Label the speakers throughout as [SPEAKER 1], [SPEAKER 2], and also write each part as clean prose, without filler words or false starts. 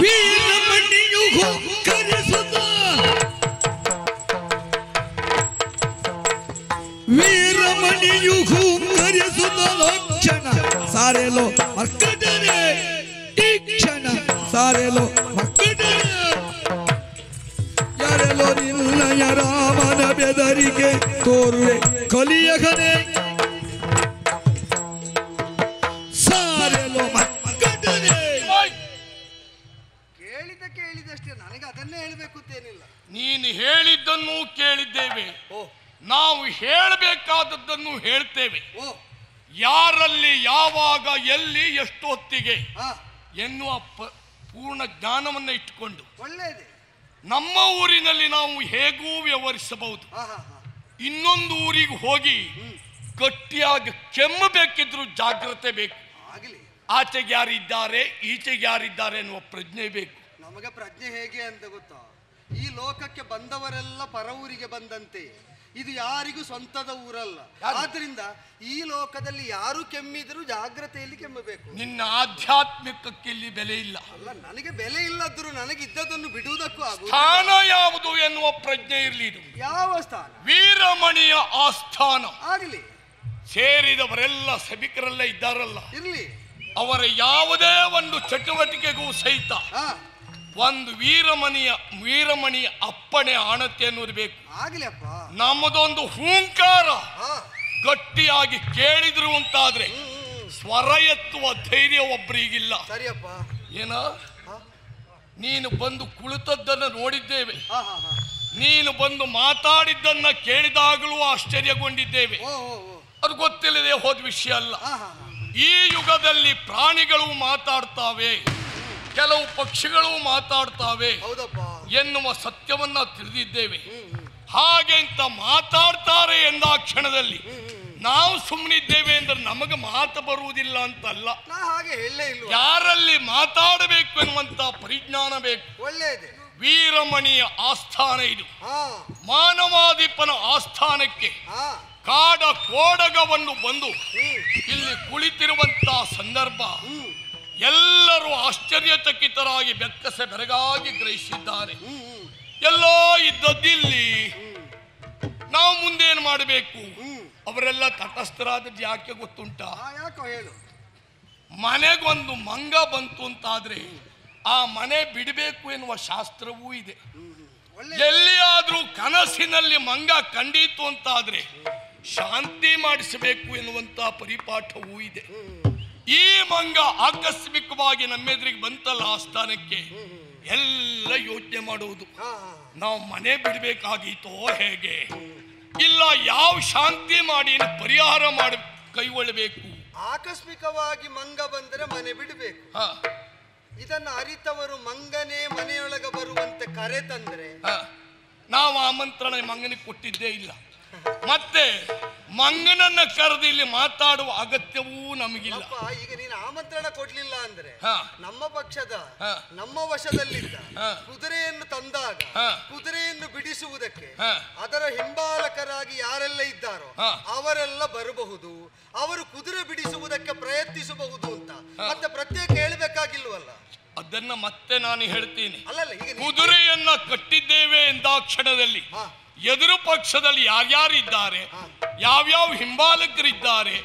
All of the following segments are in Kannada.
[SPEAKER 1] ವೀರಮಣಿಯು ಕರೆಸುತ್ತ ವೀರಮಣಿಯು ಕರೆಸುತ್ತ ಲಕ್ಷಣ ಸಾರೆಲೋ ಮಕ್ಕಳೇ ಈ ಕ್ಷಣ ಸಾರೆಲೋ ಮಕ್ಕಳೇ ಯಾರೆಲ್ಲೋ ನಿನ್ನಯ ರಾಮನ ಬೆದರಿಗೆ ತೋರುವೆ ಕಲಿಯಗನೆ ಸಾರೆಲೋ ಮಕ್ಕಳೇ.
[SPEAKER 2] ಕೇಳಿದಷ್ಟೇ, ನನಗೆ ಅದನ್ನೇ ಹೇಳಬೇಕು ಅಂತೇನಿಲ್ಲ.
[SPEAKER 3] ನೀನು ಹೇಳಿದ್ದನ್ನು ಕೇಳಿದ್ದೇವೆ, ನಾವು ಹೇಳಬೇಕಾದದ್ದನ್ನು ಹೇಳ್ತೇವೆ. ಯಾರಲ್ಲಿ ಯಾವಾಗ ಎಲ್ಲಿ ಎಷ್ಟು ಹೊತ್ತಿಗೆ ಎನ್ನುವ ಪೂರ್ಣ ಜ್ಞಾನವನ್ನು ಇಟ್ಟುಕೊಂಡು
[SPEAKER 2] ಒಳ್ಳೆಯದೇ.
[SPEAKER 3] ನಮ್ಮ ಊರಿನಲ್ಲಿ ನಾವು ಹೇಗೂ ವ್ಯವಹರಿಸಬಹುದು. ಇನ್ನೊಂದು ಊರಿಗೆ ಹೋಗಿ ಗಟ್ಟಿಯಾಗಿ ಕೆಮ್ಮಬೇಕಿದ್ರು ಜಾಗ್ರತೆ ಬೇಕು. ಆಚೆಗೆ ಯಾರಿದ್ದಾರೆ ಈಚೆಗೆ ಯಾರಿದ್ದಾರೆ ಎನ್ನುವ ಪ್ರಜ್ಞೆ ಬೇಕು.
[SPEAKER 2] ನಮಗೆ ಪ್ರಜ್ಞೆ ಹೇಗೆ ಅಂತ ಗೊತ್ತಾ? ಈ ಲೋಕಕ್ಕೆ ಬಂದವರೆಲ್ಲ ಪರ ಊರಿಗೆ ಬಂದಂತೆ, ಇದು ಯಾರಿಗೂ ಸ್ವಂತದ ಊರಲ್ಲ. ಆದ್ರಿಂದ ಈ ಲೋಕದಲ್ಲಿ ಯಾರು ಕೆಮ್ಮಿದ್ರು ಜಾಗ್ರತೆಯಲ್ಲಿ ಕೆಮ್ಮಬೇಕು.
[SPEAKER 3] ನಿನ್ನ ಆಧ್ಯಾತ್ಮಿಕಕ್ಕೆ ಇಲ್ಲಿ ಬೆಲೆ ಇಲ್ಲ.
[SPEAKER 2] ಅಲ್ಲ, ನನಗೆ ಬೆಲೆ ಇಲ್ಲದ್ರು ನನಗೆ ಇದ್ದದನ್ನು ಬಿಡುವುದಕ್ಕೂ
[SPEAKER 3] ಸ್ಥಾನ ಯಾವುದು ಎನ್ನುವ ಪ್ರಜ್ಞೆ ಇರಲಿ. ಇದು
[SPEAKER 2] ಯಾವ ಸ್ಥಾನ?
[SPEAKER 3] ವೀರಮಣಿಯ ಆಸ್ಥಾನ.
[SPEAKER 2] ಆಗಲಿ.
[SPEAKER 3] ಸೇರಿದವರೆಲ್ಲ ಸಭಿಕರೆಲ್ಲ ಇದ್ದಾರಲ್ಲ,
[SPEAKER 2] ಇರ್ಲಿ.
[SPEAKER 3] ಅವರ ಯಾವುದೇ ಒಂದು ಚಟುವಟಿಕೆಗೂ ಸಹಿತ ಒಂದು ವೀರಮಣಿಯ ಅಪ್ಪಣೆ ಆಣತೆ ಅನ್ನೋದು ಬೇಕು.
[SPEAKER 2] ಆಗಲಿ ಅಪ್ಪ.
[SPEAKER 3] ನಮ್ಮದೊಂದು ಹೂಂಕಾರ ಗಟ್ಟಿಯಾಗಿ ಕೇಳಿದ್ರು ಅಂತಾದ್ರೆ ಸ್ವರ ಎತ್ತುವ ಧೈರ್ಯ ಒಬ್ಬರಿಗಿಲ್ಲ.
[SPEAKER 2] ಸರಿಯಪ್ಪ.
[SPEAKER 3] ಏನ ನೀನು ಬಂದು ಕುಳಿತದ್ದನ್ನು ನೋಡಿದ್ದೇವೆ, ನೀನು ಬಂದು ಮಾತಾಡಿದ್ದನ್ನ ಕೇಳಿದಾಗಲೂ ಆಶ್ಚರ್ಯಗೊಂಡಿದ್ದೇವೆ. ಅದು ಗೊತ್ತಿಲ್ಲದೆ ಹೋದ ವಿಷಯ ಅಲ್ಲ. ಈ ಯುಗದಲ್ಲಿ ಪ್ರಾಣಿಗಳು ಮಾತಾಡ್ತಾವೆ, ಕೆಲವು ಪಕ್ಷಿಗಳು ಮಾತಾಡ್ತಾವೆ ಎನ್ನುವ ಸತ್ಯವನ್ನ ತಿಳಿದಿದ್ದೇವೆ. ಹಾಗೆ ಅಂತ ಮಾತಾಡ್ತಾರೆ ಎಂದ ಕ್ಷಣದಲ್ಲಿ ನಾವು ಸುಮ್ಮನಿದ್ದೇವೆ ಅಂದ್ರೆ ನಮಗೆ ಮಾತು ಬರುವುದಿಲ್ಲ ಅಂತಲ್ಲ. ಯಾರಲ್ಲಿ ಮಾತಾಡಬೇಕು ಎನ್ನುವಂತ ಪರಿಜ್ಞಾನ ಬೇಕು.
[SPEAKER 2] ಒಳ್ಳೆಯದೇ.
[SPEAKER 3] ವೀರಮಣಿಯ ಆಸ್ಥಾನ ಇದು. ಮಾನವಾದೀಪನ ಆಸ್ಥಾನಕ್ಕೆ ಕಾಡ ಕೋಡಗವನ್ನು ಬಂದು ಇಲ್ಲಿ ಕುಳಿತಿರುವಂತಹ ಸಂದರ್ಭ ಎಲ್ಲರೂ ಆಶ್ಚರ್ಯಚಕಿತರಾಗಿ ಬೆಕ್ಕಸೆ ಬೆರಗಾಗಿ ಗ್ರಹಿಸಿದ್ದಾರೆ. ಎಲ್ಲೋ ಇದ್ದದ್ದಿಲ್ಲಿ ನಾವು ಮುಂದೇನು ಮಾಡಬೇಕು? ಅವರೆಲ್ಲ ತಟಸ್ಥರಾದದ್ದು ಯಾಕೆ ಗೊತ್ತುಂಟಾ? ಮನೆಗೊಂದು ಮಂಗ ಬಂತು ಅಂತಾದ್ರೆ ಆ ಮನೆ ಬಿಡಬೇಕು ಎನ್ನುವ ಶಾಸ್ತ್ರವೂ ಇದೆ. ಎಲ್ಲಿಯಾದ್ರೂ ಕನಸಿನಲ್ಲಿ ಮಂಗ ಕಂಡೀತು ಅಂತಾದ್ರೆ ಶಾಂತಿ ಮಾಡಿಸಬೇಕು ಎನ್ನುವಂತ ಪರಿಪಾಠವೂ ಇದೆ. ಈ ಮಂಗ ಆಕಸ್ಮಿಕವಾಗಿ ನಮ್ಮೆದುರಿಗೆ ಬಂತಲ್ಲ ಆಸ್ಥಾನಕ್ಕೆ, ಎಲ್ಲ ಯೋಚನೆ ಮಾಡುವುದು, ನಾವು ಮನೆ ಬಿಡಬೇಕಾಗಿತ್ತೋ ಹೇಗೆ, ಇಲ್ಲ ಯಾವ ಶಾಂತಿ ಮಾಡಿ ಪರಿಹಾರ ಮಾಡಿ ಕೈಗೊಳ್ಳಬೇಕು.
[SPEAKER 2] ಆಕಸ್ಮಿಕವಾಗಿ ಮಂಗ ಬಂದರೆ ಮನೆ ಬಿಡಬೇಕು. ಇದನ್ನು ಅರಿತವರು ಮಂಗನೇ ಮನೆಯೊಳಗೆ ಬರುವಂತೆ ಕರೆ ತಂದ್ರೆ
[SPEAKER 3] ನಾವು ಆಮಂತ್ರಣ ಮಂಗನಿಗೆ ಕೊಟ್ಟಿದ್ದೇ ಇಲ್ಲ. ಮತ್ತೆ ಮಂಗನನ್ನ ಕರೆದು ಇಲ್ಲಿ ಮಾತಾಡುವ ಅಗತ್ಯವೂ ನಮಗಿಲ್ಲ.
[SPEAKER 2] ಈಗ ನೀನು ಆಮಂತ್ರಣ ಕೊಡ್ಲಿಲ್ಲ ಅಂದ್ರೆ ನಮ್ಮ ಪಕ್ಷದ ನಮ್ಮ ವಶದಲ್ಲಿದ್ದ ಕುದುರೆಯನ್ನು ತಂದಾಗ ಕುದುರೆಯನ್ನು ಬಿಡಿಸುವುದಕ್ಕೆ ಅದರ ಹಿಂಬಾಲಕರಾಗಿ ಯಾರೆಲ್ಲ ಇದ್ದಾರೋ ಅವರೆಲ್ಲ ಬರಬಹುದು, ಅವರು ಕುದುರೆ ಬಿಡಿಸುವುದಕ್ಕೆ ಪ್ರಯತ್ನಿಸಬಹುದು ಅಂತ ಮತ್ತೆ ಪ್ರತ್ಯೇಕ ಹೇಳಬೇಕಾಗಿಲ್ವಲ್ಲ.
[SPEAKER 3] ಅದನ್ನ ಮತ್ತೆ ನಾನು ಹೇಳ್ತೀನಿ.
[SPEAKER 2] ಅಲ್ಲಲ್ಲ, ಈಗ
[SPEAKER 3] ಕುದುರೆಯನ್ನ ಕಟ್ಟಿದ್ದೇವೆ ಎಂದಾಕ್ಷಣದಲ್ಲಿ ಎದುರು ಪಕ್ಷದಲ್ಲಿ ಯಾರ್ಯಾರಿದ್ದಾರೆ, ಯಾವ್ಯಾವ ಹಿಂಬಾಲಕರಿದ್ದಾರೆ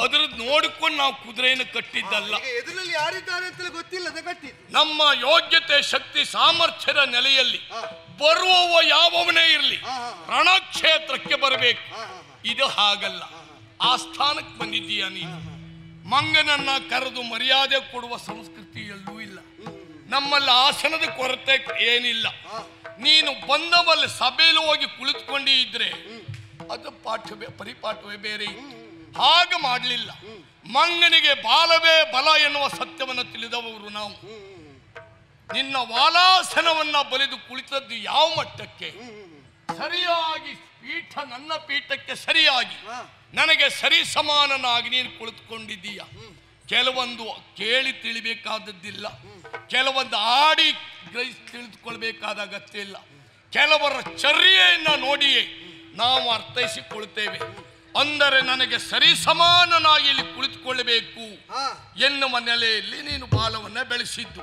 [SPEAKER 3] ಅದ್ರದ್ದು ನೋಡಿಕೊಂಡು ನಾವು ಕುದುರೆಯನ್ನು ಕಟ್ಟಿದ್ದಲ್ಲ.
[SPEAKER 2] ಎದುರಲ್ಲಿ ಯಾರಿದ್ದಾರೆ ಅಂತ ಗೊತ್ತಿಲ್ಲ,
[SPEAKER 3] ನಮ್ಮ ಯೋಗ್ಯತೆ ಶಕ್ತಿ ಸಾಮರ್ಥ್ಯದ ನೆಲೆಯಲ್ಲಿ ಬರುವವ ಯಾವವನೇ ಇರಲಿ ರಣಕ್ಷೇತ್ರಕ್ಕೆ ಬರಬೇಕು. ಇದು ಹಾಗಲ್ಲ. ಆ ಸ್ಥಾನಕ್ಕೆ ಬಂದಿದ್ದೀಯ ನೀನು. ಮಂಗನನ್ನ ಕರೆದು ಮರ್ಯಾದೆ ಕೊಡುವ ಸಂಸ್ಕೃತಿ ಎಲ್ಲೂ ಇಲ್ಲ. ನಮ್ಮಲ್ಲಿ ಆಸನದ ಕೊರತೆ ಏನಿಲ್ಲ. ನೀನು ಬಂದವಲ್ಲಿ ಸಭೆಯಲ್ಲಿ ಹೋಗಿ ಕುಳಿತುಕೊಂಡಿ ಇದ್ರೆ ಅದು ಪರಿಪಾಠವೇ ಬೇರೆ ಇತ್ತು. ಹಾಗೆ ಮಾಡಲಿಲ್ಲ. ಮಂಗನಿಗೆ ಬಾಲವೇ ಬಲ ಎನ್ನುವ ಸತ್ಯವನ್ನು ತಿಳಿದವರು ನಾವು. ನಿನ್ನ ವಾಲಾಸನವನ್ನ ಬಲಿದು ಕುಳಿತದ್ದು ಯಾವ ಮಟ್ಟಕ್ಕೆ? ಸರಿಯಾಗಿ ಪೀಠ ನನ್ನ ಪೀಠಕ್ಕೆ ಸರಿಯಾಗಿ ನನಗೆ ಸರಿ ಸಮಾನನಾಗಿ ನೀನು ಕುಳಿತುಕೊಂಡಿದ್ದೀಯ. ಕೆಲವೊಂದು ಕೇಳಿ ತಿಳಿಬೇಕಾದದ್ದಿಲ್ಲ, ಕೆಲವೊಂದು ಆಡಿ ಗ್ರಹಿಸಿ ತಿಳಿದುಕೊಳ್ಬೇಕಾದ ಅಗತ್ಯ ಇಲ್ಲ. ಕೆಲವರ ಚರ್ಯೆಯನ್ನ ನೋಡಿಯೇ ನಾವು ಅರ್ಥೈಸಿಕೊಳ್ತೇವೆ. ಅಂದರೆ ನನಗೆ ಸರಿ ಸಮಾನನಾಗಿ ಇಲ್ಲಿ ಕುಳಿತುಕೊಳ್ಳಬೇಕು ಎನ್ನುವ ನೆಲೆಯಲ್ಲಿ ನೀನು ಬಾಲವನ್ನ ಬೆಳೆಸಿದ್ದು.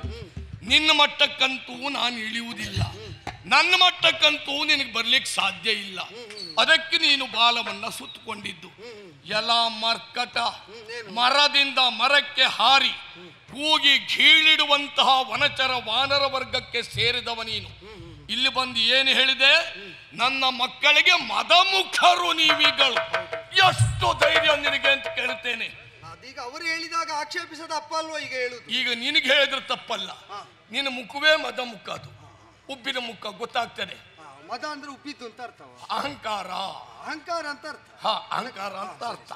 [SPEAKER 3] ನಿನ್ನ ಮಟ್ಟಕ್ಕಂತೂ ನಾನು ಇಳಿಯುವುದಿಲ್ಲ, ನನ್ನ ಮಟ್ಟಕ್ಕಂತೂ ನಿನಗೆ ಬರ್ಲಿಕ್ಕೆ ಸಾಧ್ಯ ಇಲ್ಲ. ಅದಕ್ಕೆ ನೀನು ಬಾಲವನ್ನ ಸುತ್ತಕೊಂಡಿದ್ದು. ಎಲ ಮರ್ಕಟ, ಮರದಿಂದ ಮರಕ್ಕೆ ಹಾರಿ ಕೂಗಿ ಗೀಳಿಡುವಂತಹ ವನಚರ ವಾನರ ವರ್ಗಕ್ಕೆ ಸೇರಿದವ ನೀನು. ಇಲ್ಲಿ ಬಂದು ಏನು ಹೇಳಿದೆ? ನನ್ನ ಮಕ್ಕಳಿಗೆ ಮದಮುಖರು ನೀವಿಗಳು. ಎಷ್ಟು ಧೈರ್ಯ ನಿನಗೆ ಅಂತ ಕೇಳ್ತೇನೆ.
[SPEAKER 2] ಈಗ ಅವರು ಹೇಳಿದಾಗ ಆಕ್ಷೇಪಿಸದ ಅಪ್ಪ ಅಲ್ವಾ ಈಗ ಹೇಳುದು?
[SPEAKER 3] ಈಗ ನಿನಗೆ ಹೇಳಿದ್ರೆ ತಪ್ಪಲ್ಲ. ನಿನ್ನ ಮುಖವೇ ಮದಮುಖ, ಅದು ಉಬ್ಬಿದ ಮುಖ ಗೊತ್ತಾಗ್ತದೆ.
[SPEAKER 2] ಮದ ಅಂದ್ರೆ ಉಬ್ಬಿದ್ದು ಅಂತ ಅರ್ಥ,
[SPEAKER 3] ಅಹಂಕಾರ.
[SPEAKER 2] ಅಹಂಕಾರ ಅಂತ ಅರ್ಥ.
[SPEAKER 3] ಅಹಂಕಾರ ಅಂತ ಅರ್ಥ.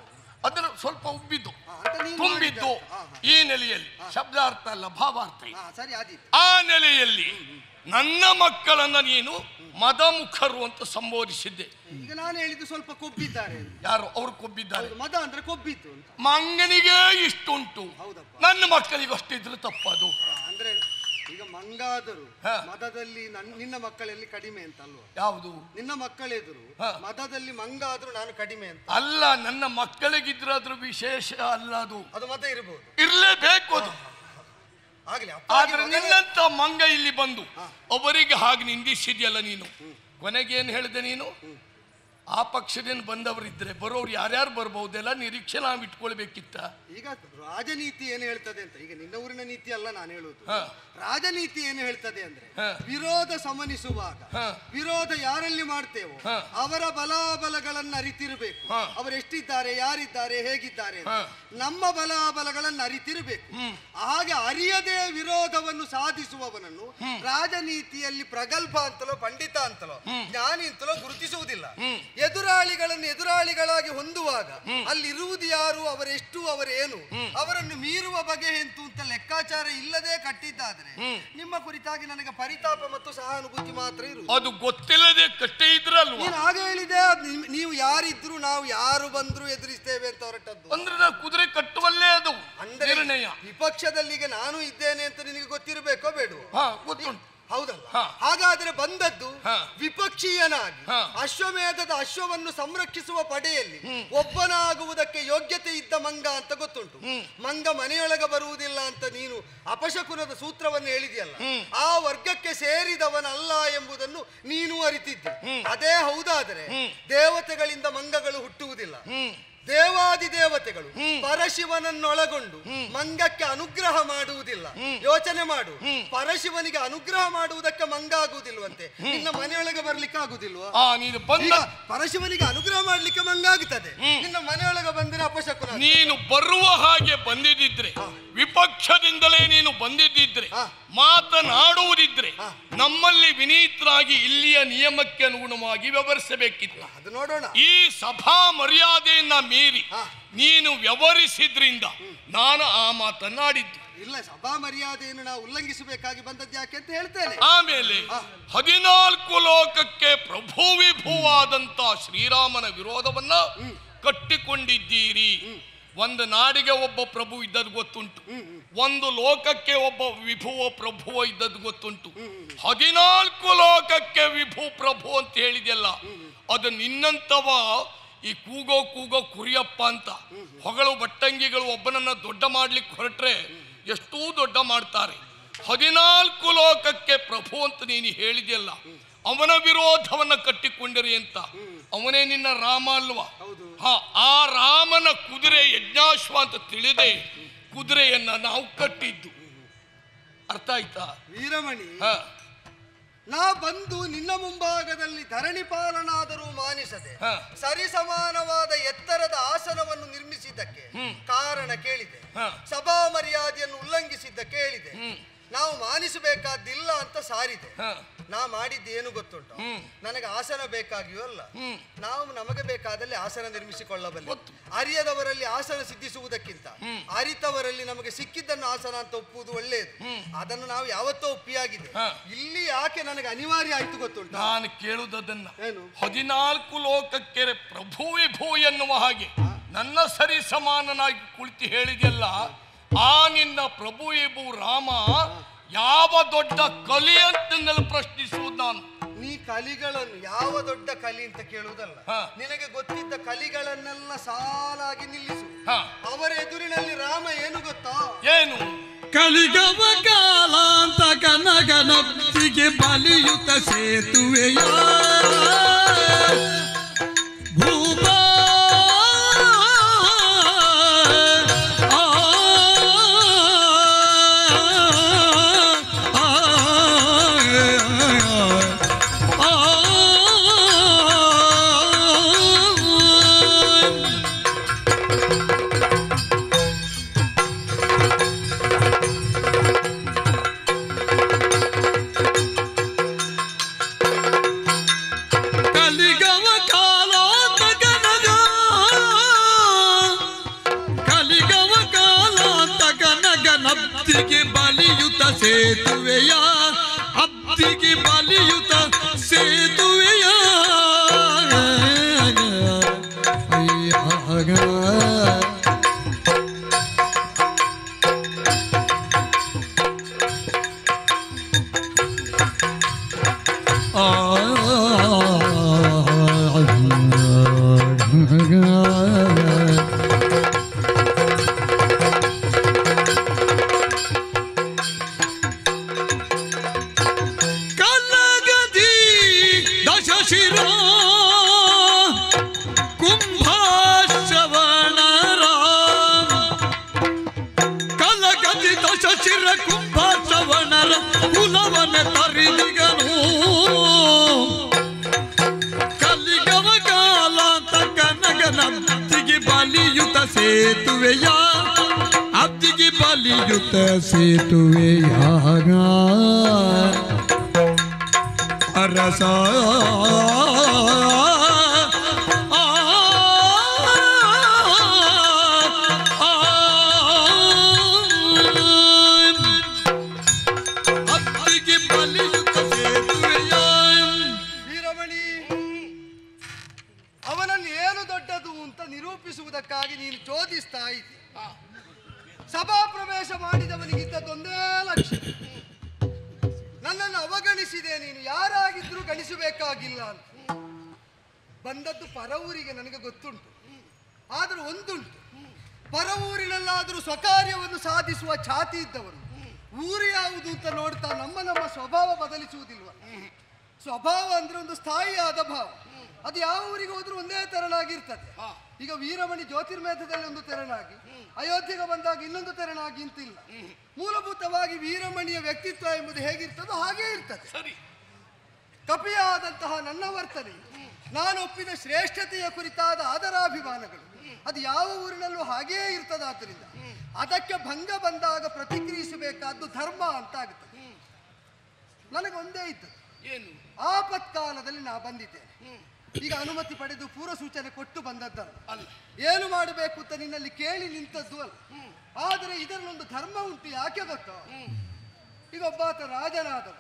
[SPEAKER 3] ಅದರ ಸ್ವಲ್ಪ ಉಬ್ಬಿದ್ದು, ತುಂಬಿದ್ದು. ಈ ನೆಲೆಯಲ್ಲಿ ಶಬ್ದಾರ್ಥ ಅಲ್ಲ, ಭಾವಾರ್ಥ. ಆ ನೆಲೆಯಲ್ಲಿ ನನ್ನ ಮಕ್ಕಳನ್ನ ನೀನು ಮದಮುಖರು ಅಂತ ಸಂಬೋಧಿಸಿದ್ದೆ.
[SPEAKER 2] ಈಗ ನಾನು ಹೇಳಿದ್ದು ಸ್ವಲ್ಪ ಕೊಬ್ಬಿದ್ದಾರೆ.
[SPEAKER 3] ಯಾರು ಅವರು ಕೊಬ್ಬಿದ್ದಾರೆ?
[SPEAKER 2] ಮದ ಅಂದ್ರೆ ಕೊಬ್ಬಿದ್ದು ಅಂತ.
[SPEAKER 3] ಮಂಗನಿಗೆ ಇಷ್ಟುಂಟು, ನನ್ನ ಮಕ್ಕಳಿಗೆ ಅಷ್ಟಿದ್ರೆ ತಪ್ಪದು.
[SPEAKER 2] ಅಂದ್ರೆ ಈಗ ಮಂಗಾದರು ಮದದಲ್ಲಿ ನಿನ್ನ ಮಕ್ಕಳಲ್ಲಿ ಕಡಿಮೆ ಅಂತ ಅಲ್ವಾ?
[SPEAKER 3] ಯಾವುದು?
[SPEAKER 2] ನಿನ್ನ ಮಕ್ಕಳೆದುರು ಮದದಲ್ಲಿ ಮಂಗಾದ್ರು ನಾನು ಕಡಿಮೆ ಅಂತ
[SPEAKER 3] ಅಲ್ಲ. ನನ್ನ ಮಕ್ಕಳಿಗಿದ್ರೆ ಅದ್ರ ವಿಶೇಷ ಅಲ್ಲ, ಅದು
[SPEAKER 2] ಮದ ಇರಬಹುದು,
[SPEAKER 3] ಇರ್ಲೇಬೇಕು ಅದು. ಆದ್ರೆ ನಿನ್ನಂತ ಮಂಗ ಇಲ್ಲಿ ಬಂದು ಅವರಿಗೆ ಹಾಗೆ ನಿಂದಿಸಿದ್ಯಲ್ಲ ನೀನು. ಕೊನೆಗೇನು ಹೇಳಿದೆ ನೀನು? ಆ ಪಕ್ಷದಿಂದ ಬಂದವರಿದ್ರೆ ಬರೋರು ಯಾರ್ಯಾರು ಬರ್ಬಹುದೆಲ್ಲ ನಿರೀಕ್ಷೆ ನಾವು ಇಟ್ಕೊಳ್ಬೇಕಿತ್ತ.
[SPEAKER 2] ಈಗ ರಾಜನೀತಿ ಏನು ಹೇಳ್ತದೆ ಅಂತ, ಈಗ ನಿನ್ನ ಊರಿನ ನೀತಿ ಅಲ್ಲ ನಾನು ಹೇಳುದು. ರಾಜನೀತಿ ಏನು ಹೇಳ್ತದೆ ಅಂದ್ರೆ, ವಿರೋಧ ಸಮನಿಸುವಾಗ ವಿರೋಧ ಯಾರಲ್ಲಿ ಮಾಡ್ತೇವೋ ಅವರ ಬಲಾಬಲಗಳನ್ನು ಅರಿತಿರ್ಬೇಕು. ಅವರು ಎಷ್ಟಿದ್ದಾರೆ, ಯಾರಿದ್ದಾರೆ, ಹೇಗಿದ್ದಾರೆ. ನಮ್ಮ ಬಲಾಬಲಗಳನ್ನು ಅರಿತಿರ್ಬೇಕು. ಹಾಗೆ ಅರಿಯದೇ ವಿರೋಧವನ್ನು ಸಾಧಿಸುವವನನ್ನು ರಾಜನೀತಿಯಲ್ಲಿ ಪ್ರಗಲ್ಭ ಅಂತಲೋ ಪಂಡಿತ ಅಂತಲೋ ಜ್ಞಾನಿ ಅಂತಲೋ ಗುರುತಿಸುವುದಿಲ್ಲ. ಎದುರಾಳಿಗಳನ್ನು ಎದುರಾಳಿಗಳಾಗಿ ಹೊಂದುವಾಗ ಅಲ್ಲಿರುವುದು ಯಾರು, ಅವರೆಷ್ಟು, ಅವರೇನು, ಅವರನ್ನು ಮೀರುವ ಬಗೆ ಎಂತು ಅಂತ ಲೆಕ್ಕಾಚಾರ ಇಲ್ಲದೆ ಕಟ್ಟಿದ್ದಾದ್ರೆ ನಿಮ್ಮ ಕುರಿತಾಗಿ ನನಗೆ ಪರಿತಾಪ ಮತ್ತು ಸಹಾನುಭೂತಿ ಮಾತ್ರ ಇರುವುದು.
[SPEAKER 3] ಅದು ಗೊತ್ತಿಲ್ಲದೆ ಕಟ್ಟೆ ಇದ್ರಲ್ವ?
[SPEAKER 2] ನೀನು ಹಾಗೆ ಹೇಳಿದೆ. ನೀವು ಯಾರಿದ್ರು ನಾವು ಯಾರು ಬಂದ್ರು ಎದುರಿಸ್ತೇವೆ ಅಂತ ಹೊರಟದ್ದು.
[SPEAKER 3] ಅಂದ್ರೆ ಕುದುರೆ ಕಟ್ಟುವಲ್ಲೇ ಅದು ನಿರ್ಣಯ.
[SPEAKER 2] ವಿಪಕ್ಷದಲ್ಲಿಗೆ ನಾನು ಇದ್ದೇನೆ ಅಂತ ನಿನಗೆ ಗೊತ್ತಿರಬೇಕೋ ಬೇಡವೋ?
[SPEAKER 3] ಗೊತ್ತುಂಟು.
[SPEAKER 2] ಹೌದಲ್ಲ? ಹಾಗಾದ್ರೆ ಬಂದದ್ದು ವಿಪಕ್ಷೀಯನಾಗಿ ಅಶ್ವಮೇಧದ ಅಶ್ವವನ್ನು ಸಂರಕ್ಷಿಸುವ ಪಡೆಯಲ್ಲಿ ಒಬ್ಬನಾಗುವುದಕ್ಕೆ ಯೋಗ್ಯತೆ ಇದ್ದ ಮಂಗ ಅಂತ ಗೊತ್ತುಂಟು. ಮಂಗ ಮನೆಯೊಳಗೆ ಬರುವುದಿಲ್ಲ ಅಂತ ನೀನು ಅಪಶಕುನದ ಸೂತ್ರವನ್ನು ಹೇಳಿದೆಯಲ್ಲ, ಆ ವರ್ಗಕ್ಕೆ ಸೇರಿದವನಲ್ಲ ಎಂಬುದನ್ನು ನೀನು ಅರಿತಿದ್ದೆ. ಅದೇ ಹೌದಾದರೆ ದೇವತೆಗಳಿಂದ ಮಂಗಗಳು ಹುಟ್ಟುವುದಿಲ್ಲ. ದೇವಾದಿ ದೇವತೆಗಳು ಪರಶಿವನನ್ನೊಳಗೊಂಡು ಮಂಗಕ್ಕೆ ಅನುಗ್ರಹ ಮಾಡುವುದಿಲ್ಲ. ಯೋಚನೆ ಮಾಡು, ಪರಶಿವನಿಗೆ ಅನುಗ್ರಹ ಮಾಡುವುದಕ್ಕೆ ಮಂಗ ಆಗುವುದಿಲ್ವಂತೆ. ನಿನ್ನ ಮನೆಯೊಳಗೆ ಬರ್ಲಿಕ್ಕೆ ಆಗುದಿಲ್ವಾ? ಪರಶಿವನಿಗೆ ಅನುಗ್ರಹ ಮಾಡ್ಲಿಕ್ಕೆ ಮಂಗ ಆಗುತ್ತದೆ, ನಿನ್ನ ಮನೆಯೊಳಗೆ ಬಂದರೆ ಅಪಶಕುನ.
[SPEAKER 3] ನೀನು ಬರುವ ಹಾಗೆ ಬಂದಿದ್ದಿದ್ರೆ, ವಿಪಕ್ಷದಿಂದಲೇ ನೀನು ಬಂದಿದ್ದಿದ್ರೆ, ಮಾತನಾಡುವುದಿದ್ರೆ ನಮ್ಮಲ್ಲಿ ವಿನೀತರಾಗಿ ಇಲ್ಲಿಯ ನಿಯಮಕ್ಕೆ ಅನುಗುಣವಾಗಿ ವ್ಯವಹರಿಸಬೇಕಿತ್ತು.
[SPEAKER 2] ಅದು ನೋಡೋಣ.
[SPEAKER 3] ಈ ಸಭಾ ಮರ್ಯಾದೆಯನ್ನ ಮೀರಿ ನೀನು ವ್ಯವಹರಿಸಿದ್ರಿಂದ ನಾನು ಆ ಮಾತನಾಡಿದ್ದು.
[SPEAKER 2] ಇಲ್ಲ, ಸಭಾ ಮರ್ಯಾದೆಯನ್ನು ನಾವು ಉಲ್ಲಂಘಿಸಬೇಕಾಗಿ ಬಂದದ್ದು ಯಾಕೆ ಅಂತ ಹೇಳ್ತೇನೆ.
[SPEAKER 3] ಆಮೇಲೆ 14 ಲೋಕಕ್ಕೆ ಪ್ರಭು ವಿಭುವಾದಂತ ಶ್ರೀರಾಮನ ವಿರೋಧವನ್ನ ಕಟ್ಟಿಕೊಂಡಿದ್ದೀರಿ. ಒಂದು ನಾಡಿಗೆ ಒಬ್ಬ ಪ್ರಭು ಇದ್ದದ್ದು ಗೊತ್ತುಂಟು, ಒಂದು ಲೋಕಕ್ಕೆ ಒಬ್ಬ ವಿಭುವ ಪ್ರಭುವ ಇದ್ದದ್ದು ಗೊತ್ತುಂಟು. 14 ಲೋಕಕ್ಕೆ ವಿಭು ಪ್ರಭು ಅಂತ ಹೇಳಿದೆಯಲ್ಲ, ಅದು ನಿನ್ನಂತವ ಈ ಕೂಗೋ ಕುರಿಯಪ್ಪ ಅಂತ ಹೊಗಳು ಬಟ್ಟಂಗಿಗಳು ಒಬ್ಬನನ್ನ ದೊಡ್ಡ ಮಾಡ್ಲಿಕ್ಕೆ ಹೊರಟ್ರೆ ಎಷ್ಟೂ ದೊಡ್ಡ ಮಾಡ್ತಾರೆ. 14 ಲೋಕಕ್ಕೆ ಪ್ರಭು ಅಂತ ನೀನು ಹೇಳಿದೆಯಲ್ಲ, ಅವನ ವಿರೋಧವನ್ನ ಕಟ್ಟಿಕೊಂಡಿರಿ ಅಂತ. ಅವನೇ ನಿನ್ನ ರಾಮ ಅಲ್ವಾ? ಆ ರಾಮನ ಕುದುರೆ ಯಜ್ಞಾಶ್ವ ಅಂತ ತಿಳಿದೆ ಕುದುರೆಯನ್ನ ನಾವು ಕಟ್ಟಿದ್ದು. ಅರ್ಥ ಆಯ್ತಾ
[SPEAKER 2] ವೀರಮಣಿ? ನಾ ಬಂದು ನಿನ್ನ ಮುಂಭಾಗದಲ್ಲಿ ಧರಣಿಪಾಲನಾದರೂ ಮಾನಿಸದೆ ಸರಿಸಮಾನವಾದ ಎತ್ತರದ ಆಸನವನ್ನು ನಿರ್ಮಿಸಿದ್ದಕ್ಕೆ ಕಾರಣ ಕೇಳಿದೆ. ಸಭಾ ಮರ್ಯಾದೆಯನ್ನು ಉಲ್ಲಂಘಿಸಿದ್ದಕ್ಕೆ ಹೇಳಿದೆ. ನಾವು ಮಾನಿಸಬೇಕಾದಿಲ್ಲ ಅಂತ ಸಾರಿದೆ. ನಾ ಮಾಡಿದ್ದೇನು ಗೊತ್ತುಂಟು? ನನಗೆ ಆಸನ ಬೇಕಾಗಿಯೂ ಅಲ್ಲ, ನಾವು ನಮಗೆ ಬೇಕಾದಲ್ಲಿ ಆಸನ ನಿರ್ಮಿಸಿಕೊಳ್ಳಬಲ್ಲೆ. ಅರಿಯದವರಲ್ಲಿ ಆಸನ ಸಿದ್ಧಿಸುವುದಕ್ಕಿಂತ ಅರಿತವರಲ್ಲಿ ನಮಗೆ ಸಿಕ್ಕಿದ್ದನ್ನು ಆಸನ ಅಂತ ಒಪ್ಪುವುದು ಒಳ್ಳೆಯದು. ಅದನ್ನು ನಾವು ಯಾವತ್ತೋ ಒಪ್ಪಿಯಾಗಿದೆ. ಇಲ್ಲಿ ಯಾಕೆ ನನಗೆ ಅನಿವಾರ್ಯ ಆಯ್ತು ಗೊತ್ತುಂಟು?
[SPEAKER 3] ನಾನು ಕೇಳುವುದನ್ನ 14 ಲೋಕಕ್ಕೆ ಪ್ರಭು ವಿಭು ಎನ್ನುವ ಹಾಗೆ ನನ್ನ ಸರಿ ಸಮಾನನಾಗಿ ಕುಳಿತು ಹೇಳಿದೆಯಲ್ಲ, ಆ ನಿನ್ನ ಪ್ರಭು ವಿಭು ರಾಮ ಯಾವ ದೊಡ್ಡ ಕಲಿ ಅಂತ ಪ್ರಶ್ನಿಸುವುದು ನಾನು.
[SPEAKER 2] ನೀ ಕಲಿಗಳನ್ನು ಯಾವ ದೊಡ್ಡ ಕಲಿ ಅಂತ ಕೇಳುವುದಲ್ಲ, ನಿನಗೆ ಗೊತ್ತಿದ್ದ ಕಲಿಗಳನ್ನೆಲ್ಲ ಸಾಲಾಗಿ ನಿಲ್ಲಿಸು. ಅವರ ಎದುರಿನಲ್ಲಿ ರಾಮ ಏನು ಗೊತ್ತಾ?
[SPEAKER 3] ಏನು?
[SPEAKER 1] ಕಲಿಗವ ಕಾಲಾಂತ ಕನಗನಪ್ತಿಗೆ ಬಲಿಯುತ ಸೇತುವೆಯ ಭೂಪ ಸೇತುವೆಯ ಅಬ್ದಿಗೆ ಬಲಿಯುತ ಸೇತುವೆಯ ಸೇತುವೆಯ ಅಬ್ದಿಗೆ ಬಲಿಯುತ ಸೇತುವೆಯ ಅರಸ ಅಬ್ದಿಗೆ ಬಲಿಯುತ ಸೇತುವೆಯ.
[SPEAKER 2] ವೀರಮಣಿ, ಅವನನ್ನು ಏನು ದೊಡ್ಡದು ಅಂತ ನಿರೂಪಿಸುವುದಕ್ಕಾಗಿ ನೀನು ಚೋದಿಸ್ತಾ ಇದ್ದೆ. ಸಭಾ ಪ್ರವೇಶ ಮಾಡಿದವನಿಗಿದ್ದದೊಂದೇ ಲಕ್ಷ್ಯ, ನನ್ನನ್ನು ಅವಗಣಿಸಿದೆ, ನೀನು ಯಾರಾಗಿದ್ರೂ ಗಣಿಸಬೇಕಾಗಿಲ್ಲ ಅಂತ. ಬಂದದ್ದು ಪರ ಊರಿಗೆ ನನಗೆ ಗೊತ್ತುಂಟು, ಆದರೂ ಒಂದುಂಟು, ಪರ ಊರಿನಲ್ಲಾದರೂ ಸ್ವಕಾರ್ಯವನ್ನು ಸಾಧಿಸುವ ಛಾತಿ ಇದ್ದವರು ಊರು ಯಾವುದು ಅಂತ ನೋಡ್ತಾ ನಮ್ಮ ಸ್ವಭಾವ ಬದಲಿಸುವುದಿಲ್ವ? ಸ್ವಭಾವ ಅಂದ್ರೆ ಒಂದು ಸ್ಥಾಯಿಯಾದ ಭಾವ, ಅದು ಯಾವ ಊರಿಗೆ ಹೋದ್ರೂ ಒಂದೇ ತೆರನಾಗಿರ್ತದೆ. ಈಗ ವೀರಮಣಿ ಜ್ಯೋತಿರ್ಮೇಧದಲ್ಲಿ ಒಂದು ತೆರನಾಗಿ, ಅಯೋಧ್ಯೆಗೆ ಬಂದಾಗ ಇನ್ನೊಂದು ತೆರನಾಗಿ ಇಂತಿಲ್ಲ. ಮೂಲಭೂತವಾಗಿ ವೀರಮಣಿಯ ವ್ಯಕ್ತಿತ್ವ ಎಂಬುದು ಹೇಗಿರ್ತದೋ ಹಾಗೇ ಇರ್ತದೆ. ಕಪಿಯಾದಂತಹ ನನ್ನ ವರ್ತನೆ, ನಾನು ಒಪ್ಪಿದ ಶ್ರೇಷ್ಠತೆಯ ಕುರಿತಾದ ಆದರಾಭಿಮಾನಗಳು ಅದು ಯಾವ ಊರಿನಲ್ಲೂ ಹಾಗೇ ಇರ್ತದಾದ್ರಿಂದ ಅದಕ್ಕೆ ಭಂಗ ಬಂದಾಗ ಪ್ರತಿಕ್ರಿಯಿಸಬೇಕಾದ್ದು ಧರ್ಮ ಅಂತ ಆಗುತ್ತದೆ. ನನಗೊಂದೇ ಇತ್ತು, ಏನು ಆಪತ್ಕಾಲದಲ್ಲಿ ನಾ ಬಂದಿದ್ದೇನೆ. ಈಗ ಅನುಮತಿ ಪಡೆದು ಪೂರ್ವ ಸೂಚನೆ ಕೊಟ್ಟು ಬಂದದ್ದಲ್ಲ, ಏನು ಮಾಡಬೇಕು ಅಂತ ನಿನ್ನಲ್ಲಿ ಕೇಳಿ ನಿಂತದ್ದು ಅಲ್ಲ. ಆದರೆ ಇದರಲ್ಲೊಂದು ಧರ್ಮ ಉಂಟು. ಯಾಕೆ ಗೊತ್ತೋ? ಈಗ ಒಬ್ಬಾತ ರಾಜನಾದವ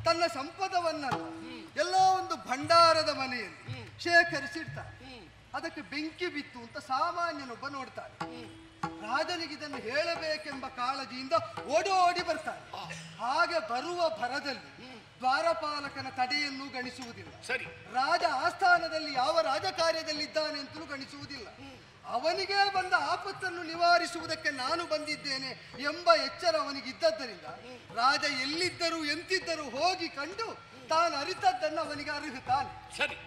[SPEAKER 2] ತನ್ನ ಸಂಪದವನ್ನಲ್ಲ ಎಲ್ಲೋ ಒಂದು ಭಂಡಾರದ ಮನೆಯಲ್ಲಿ ಶೇಖರಿಸಿಡ್ತಾನೆ. ಅದಕ್ಕೆ ಬೆಂಕಿ ಬಿತ್ತು ಅಂತ ಸಾಮಾನ್ಯನೊಬ್ಬ ನೋಡ್ತಾನೆ. ರಾಜನಿಗೆ ಇದನ್ನು ಹೇಳಬೇಕೆಂಬ ಕಾಳಜಿಯಿಂದ ಓಡಿ ಬರ್ತಾನೆ. ಹಾಗೆ ಬರುವ ಭರದಲ್ಲಿ ದ್ವಾರಪಾಲಕನ ತಡೆಯನ್ನು ಗಣಿಸುವುದಿಲ್ಲ. ಸರಿ, ರಾಜ ಆಸ್ಥಾನದಲ್ಲಿ ಯಾವ ರಾಜಕಾರ್ಯದಲ್ಲಿದ್ದಾನೆ ಅಂತಲೂ ಗಣಿಸುವುದಿಲ್ಲ. ಅವನಿಗೆ ಬಂದ ಆಪತ್ತನ್ನು ನಿವಾರಿಸುವುದಕ್ಕೆ ನಾನು ಬಂದಿದ್ದೇನೆ ಎಂಬ ಎಚ್ಚರ ಅವನಿಗಿದ್ದದ್ದರಿಂದ ರಾಜ ಎಲ್ಲಿದ್ದರೂ ಎಂತಿದ್ದರೂ ಹೋಗಿ ಕಂಡು ತಾನು ಅರಿತದ್ದನ್ನು ಅವನಿಗೆ ಅರಿಹುತ್ತಾನೆ. ಸರಿ,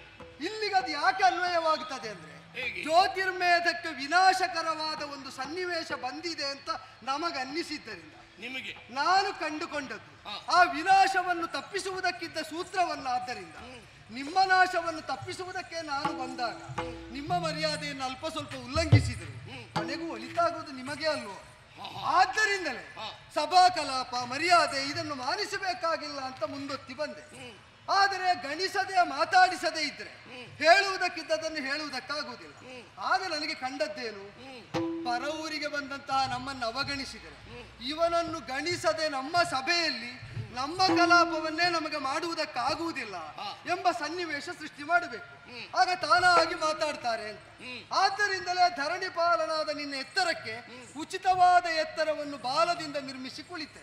[SPEAKER 2] ಇಲ್ಲಿಗೆ ಅದು ಯಾಕೆ ಅನ್ವಯವಾಗುತ್ತದೆ ಅಂದ್ರೆ, ಜ್ಯೋತಿರ್ಮೇಧಕ್ಕೆ ವಿನಾಶಕರವಾದ ಒಂದು ಸನ್ನಿವೇಶ ಬಂದಿದೆ ಅಂತ ನಮಗನ್ನಿಸಿದ್ದರಿಂದ ನಿಮಗೆ ನಾನು ಕಂಡುಕೊಂಡದ್ದು ಆ ವಿನಾಶವನ್ನು ತಪ್ಪಿಸುವುದಕ್ಕಿದ್ದ ಸೂತ್ರವನ್ನಾದ್ದರಿಂದ ನಿಮ್ಮ ನಾಶವನ್ನು ತಪ್ಪಿಸುವುದಕ್ಕೆ ನಾನು ಬಂದಾಗ ನಿಮ್ಮ ಮರ್ಯಾದೆಯನ್ನು ಅಲ್ಪ ಸ್ವಲ್ಪ ಉಲ್ಲಂಘಿಸಿದರು ಕೊನೆಗೂ ಒಳಿತಾಗುವುದು ನಿಮಗೆ ಅಲ್ವೋ? ಆದ್ದರಿಂದಲೇ ಸಭಾ ಕಲಾಪ ಮರ್ಯಾದೆ ಇದನ್ನು ಮಾನಿಸಬೇಕಾಗಿಲ್ಲ ಅಂತ ಮುಂದೊತ್ತಿ ಬಂದೆ. ಆದರೆ ಗಣಿಸದೆ ಮಾತಾಡಿಸದೇ ಇದ್ರೆ ಹೇಳುವುದಕ್ಕಿದ್ದದನ್ನು ಹೇಳುವುದಕ್ಕಾಗುವುದಿಲ್ಲ. ಆಗ ನನಗೆ ಕಂಡದ್ದೇನು, ಪರ ಊರಿಗೆ ಬಂದಂತಹ ನಮ್ಮನ್ನು ಅವಗಣಿಸಿದರೆ ಇವನನ್ನು ಗಣಿಸದೆ ನಮ್ಮ ಸಭೆಯಲ್ಲಿ ನಮ್ಮ ಕಲಾಪವನ್ನೇ ನಮಗೆ ಮಾಡುವುದಕ್ಕಾಗುವುದಿಲ್ಲ ಎಂಬ ಸನ್ನಿವೇಶ ಸೃಷ್ಟಿ ಮಾಡಬೇಕು. ಆಗ ತಾನಾಗಿ ಮಾತಾಡ್ತಾರೆ ಅಂತ. ಆದ್ದರಿಂದಲೇ ಧರಣಿ ಪಾಲನಾದ ನಿನ್ನ ಎತ್ತರಕ್ಕೆ ಉಚಿತವಾದ ಎತ್ತರವನ್ನು ಬಾಲದಿಂದ ನಿರ್ಮಿಸಿ ಕುಳಿತೆ.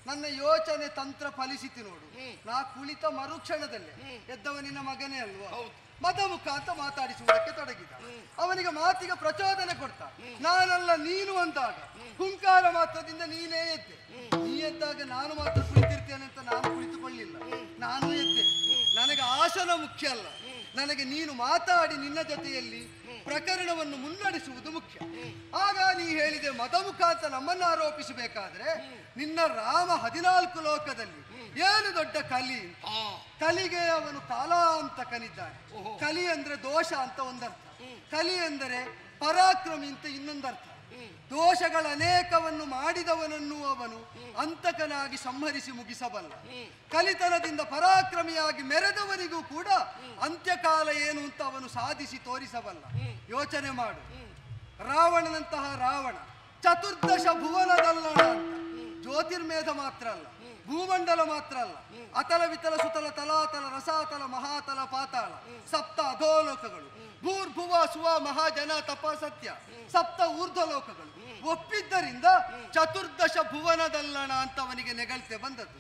[SPEAKER 2] ನನ್ನ ಯೋಚನೆ ತಂತ್ರ ಫಲಿಸಿತು ನೋಡು. ನಾ ಕುಳಿತ ಮರುಕ್ಷಣದಲ್ಲೇ ಎದ್ದವ ನಿನ್ನ ಮಗನೇ ಅಲ್ವಾ? ಮದಮುಖ ಅಂತ ಮಾತಾಡಿಸುವುದಕ್ಕೆ ತೊಡಗಿದ. ಅವನಿಗೆ ಮಾತಿಗೆ ಪ್ರಚೋದನೆ ಕೊಡ್ತ. ನಾನಲ್ಲ ನೀನು ಅಂದಾಗ ಹುಂಕಾರ ಮಾತ್ರದಿಂದ ನೀನೇ ಎದ್ದೆ. ನೀ ಎದ್ದಾಗ ನಾನು ಮಾತ್ರ ಕುಳಿತಿರ್ತೇನೆ ಅಂತ ನಾನು ಕುಳಿತುಕೊಳ್ಳಿಲ್ಲ, ನಾನು ಎದ್ದೆ. ನನಗೆ ಆಸನ ಮುಖ್ಯ ಅಲ್ಲ, ನನಗೆ ನೀನು ಮಾತಾಡಿ ನಿನ್ನ ಜೊತೆಯಲ್ಲಿ ಪ್ರಕರಣವನ್ನು ಮುನ್ನಡೆಸುವುದು ಮುಖ್ಯ. ಆಗ ನೀ ಹೇಳಿದೆ ಮದಮುಖ ಅಂತ ನಮ್ಮನ್ನು ಆರೋಪಿಸಬೇಕಾದ್ರೆ ನಿನ್ನ ರಾಮ 14 ಲೋಕದಲ್ಲಿ ಏನು ದೊಡ್ಡ ಕಲಿ. ಕಲಿಗೆ ಅವನು ಕಾಲ ಅಂತ ಕಲಿದ್ದಾನೆ. ಕಲಿ ಅಂದ್ರೆ ದೋಷ ಅಂತ ಒಂದರ್ಥ, ಕಲಿ ಅಂದರೆ ಪರಾಕ್ರಮಿ ಅಂತ ಇನ್ನೊಂದರ್ಥ. ದೋಷಗಳ ಅನೇಕವನ್ನು ಮಾಡಿದವನನ್ನು ಅವನು ಅಂತಕನಾಗಿ ಸಂಹರಿಸಿ ಮುಗಿಸಬಲ್ಲ. ಕಲಿತನದಿಂದ ಪರಾಕ್ರಮಿಯಾಗಿ ಮೆರೆದವರಿಗೂ ಕೂಡ ಅಂತ್ಯಕಾಲ ಏನು ಅಂತ ಅವನು ಸಾಧಿಸಿ ತೋರಿಸಬಲ್ಲ. ಯೋಚನೆ ಮಾಡು, ರಾವಣನಂತಹ ರಾವಣ ಚತುರ್ದಶ ಭುವನದಲ್ಲಣ ಅಂತ ಜ್ಯೋತಿರ್ಮೇಧ ಮಾತ್ರ ಅಲ್ಲ, ಭೂಮಂಡಲ ಮಾತ್ರ ಅಲ್ಲ, ಅತಲ ವಿತಲ ಸುತಲ ತಲಾತಲ ರಸಾತಲ ಮಹಾತಲ ಪಾತಾಳ ಸಪ್ತ ಅಧೋಲೋಕಗಳು, ಭೂರ್ಭುವ ಸುವ ಮಹಾಜನ ತಪ ಸತ್ಯ ಸಪ್ತ ಊರ್ಧ್ವಲೋಕಗಳು ಒಪ್ಪಿದ್ದರಿಂದ ಚತುರ್ದಶ ಭುವನದಲ್ಲಣ ಅಂತ ಅವನಿಗೆ ನೆಗಳ್ತೆ ಬಂದದ್ದು.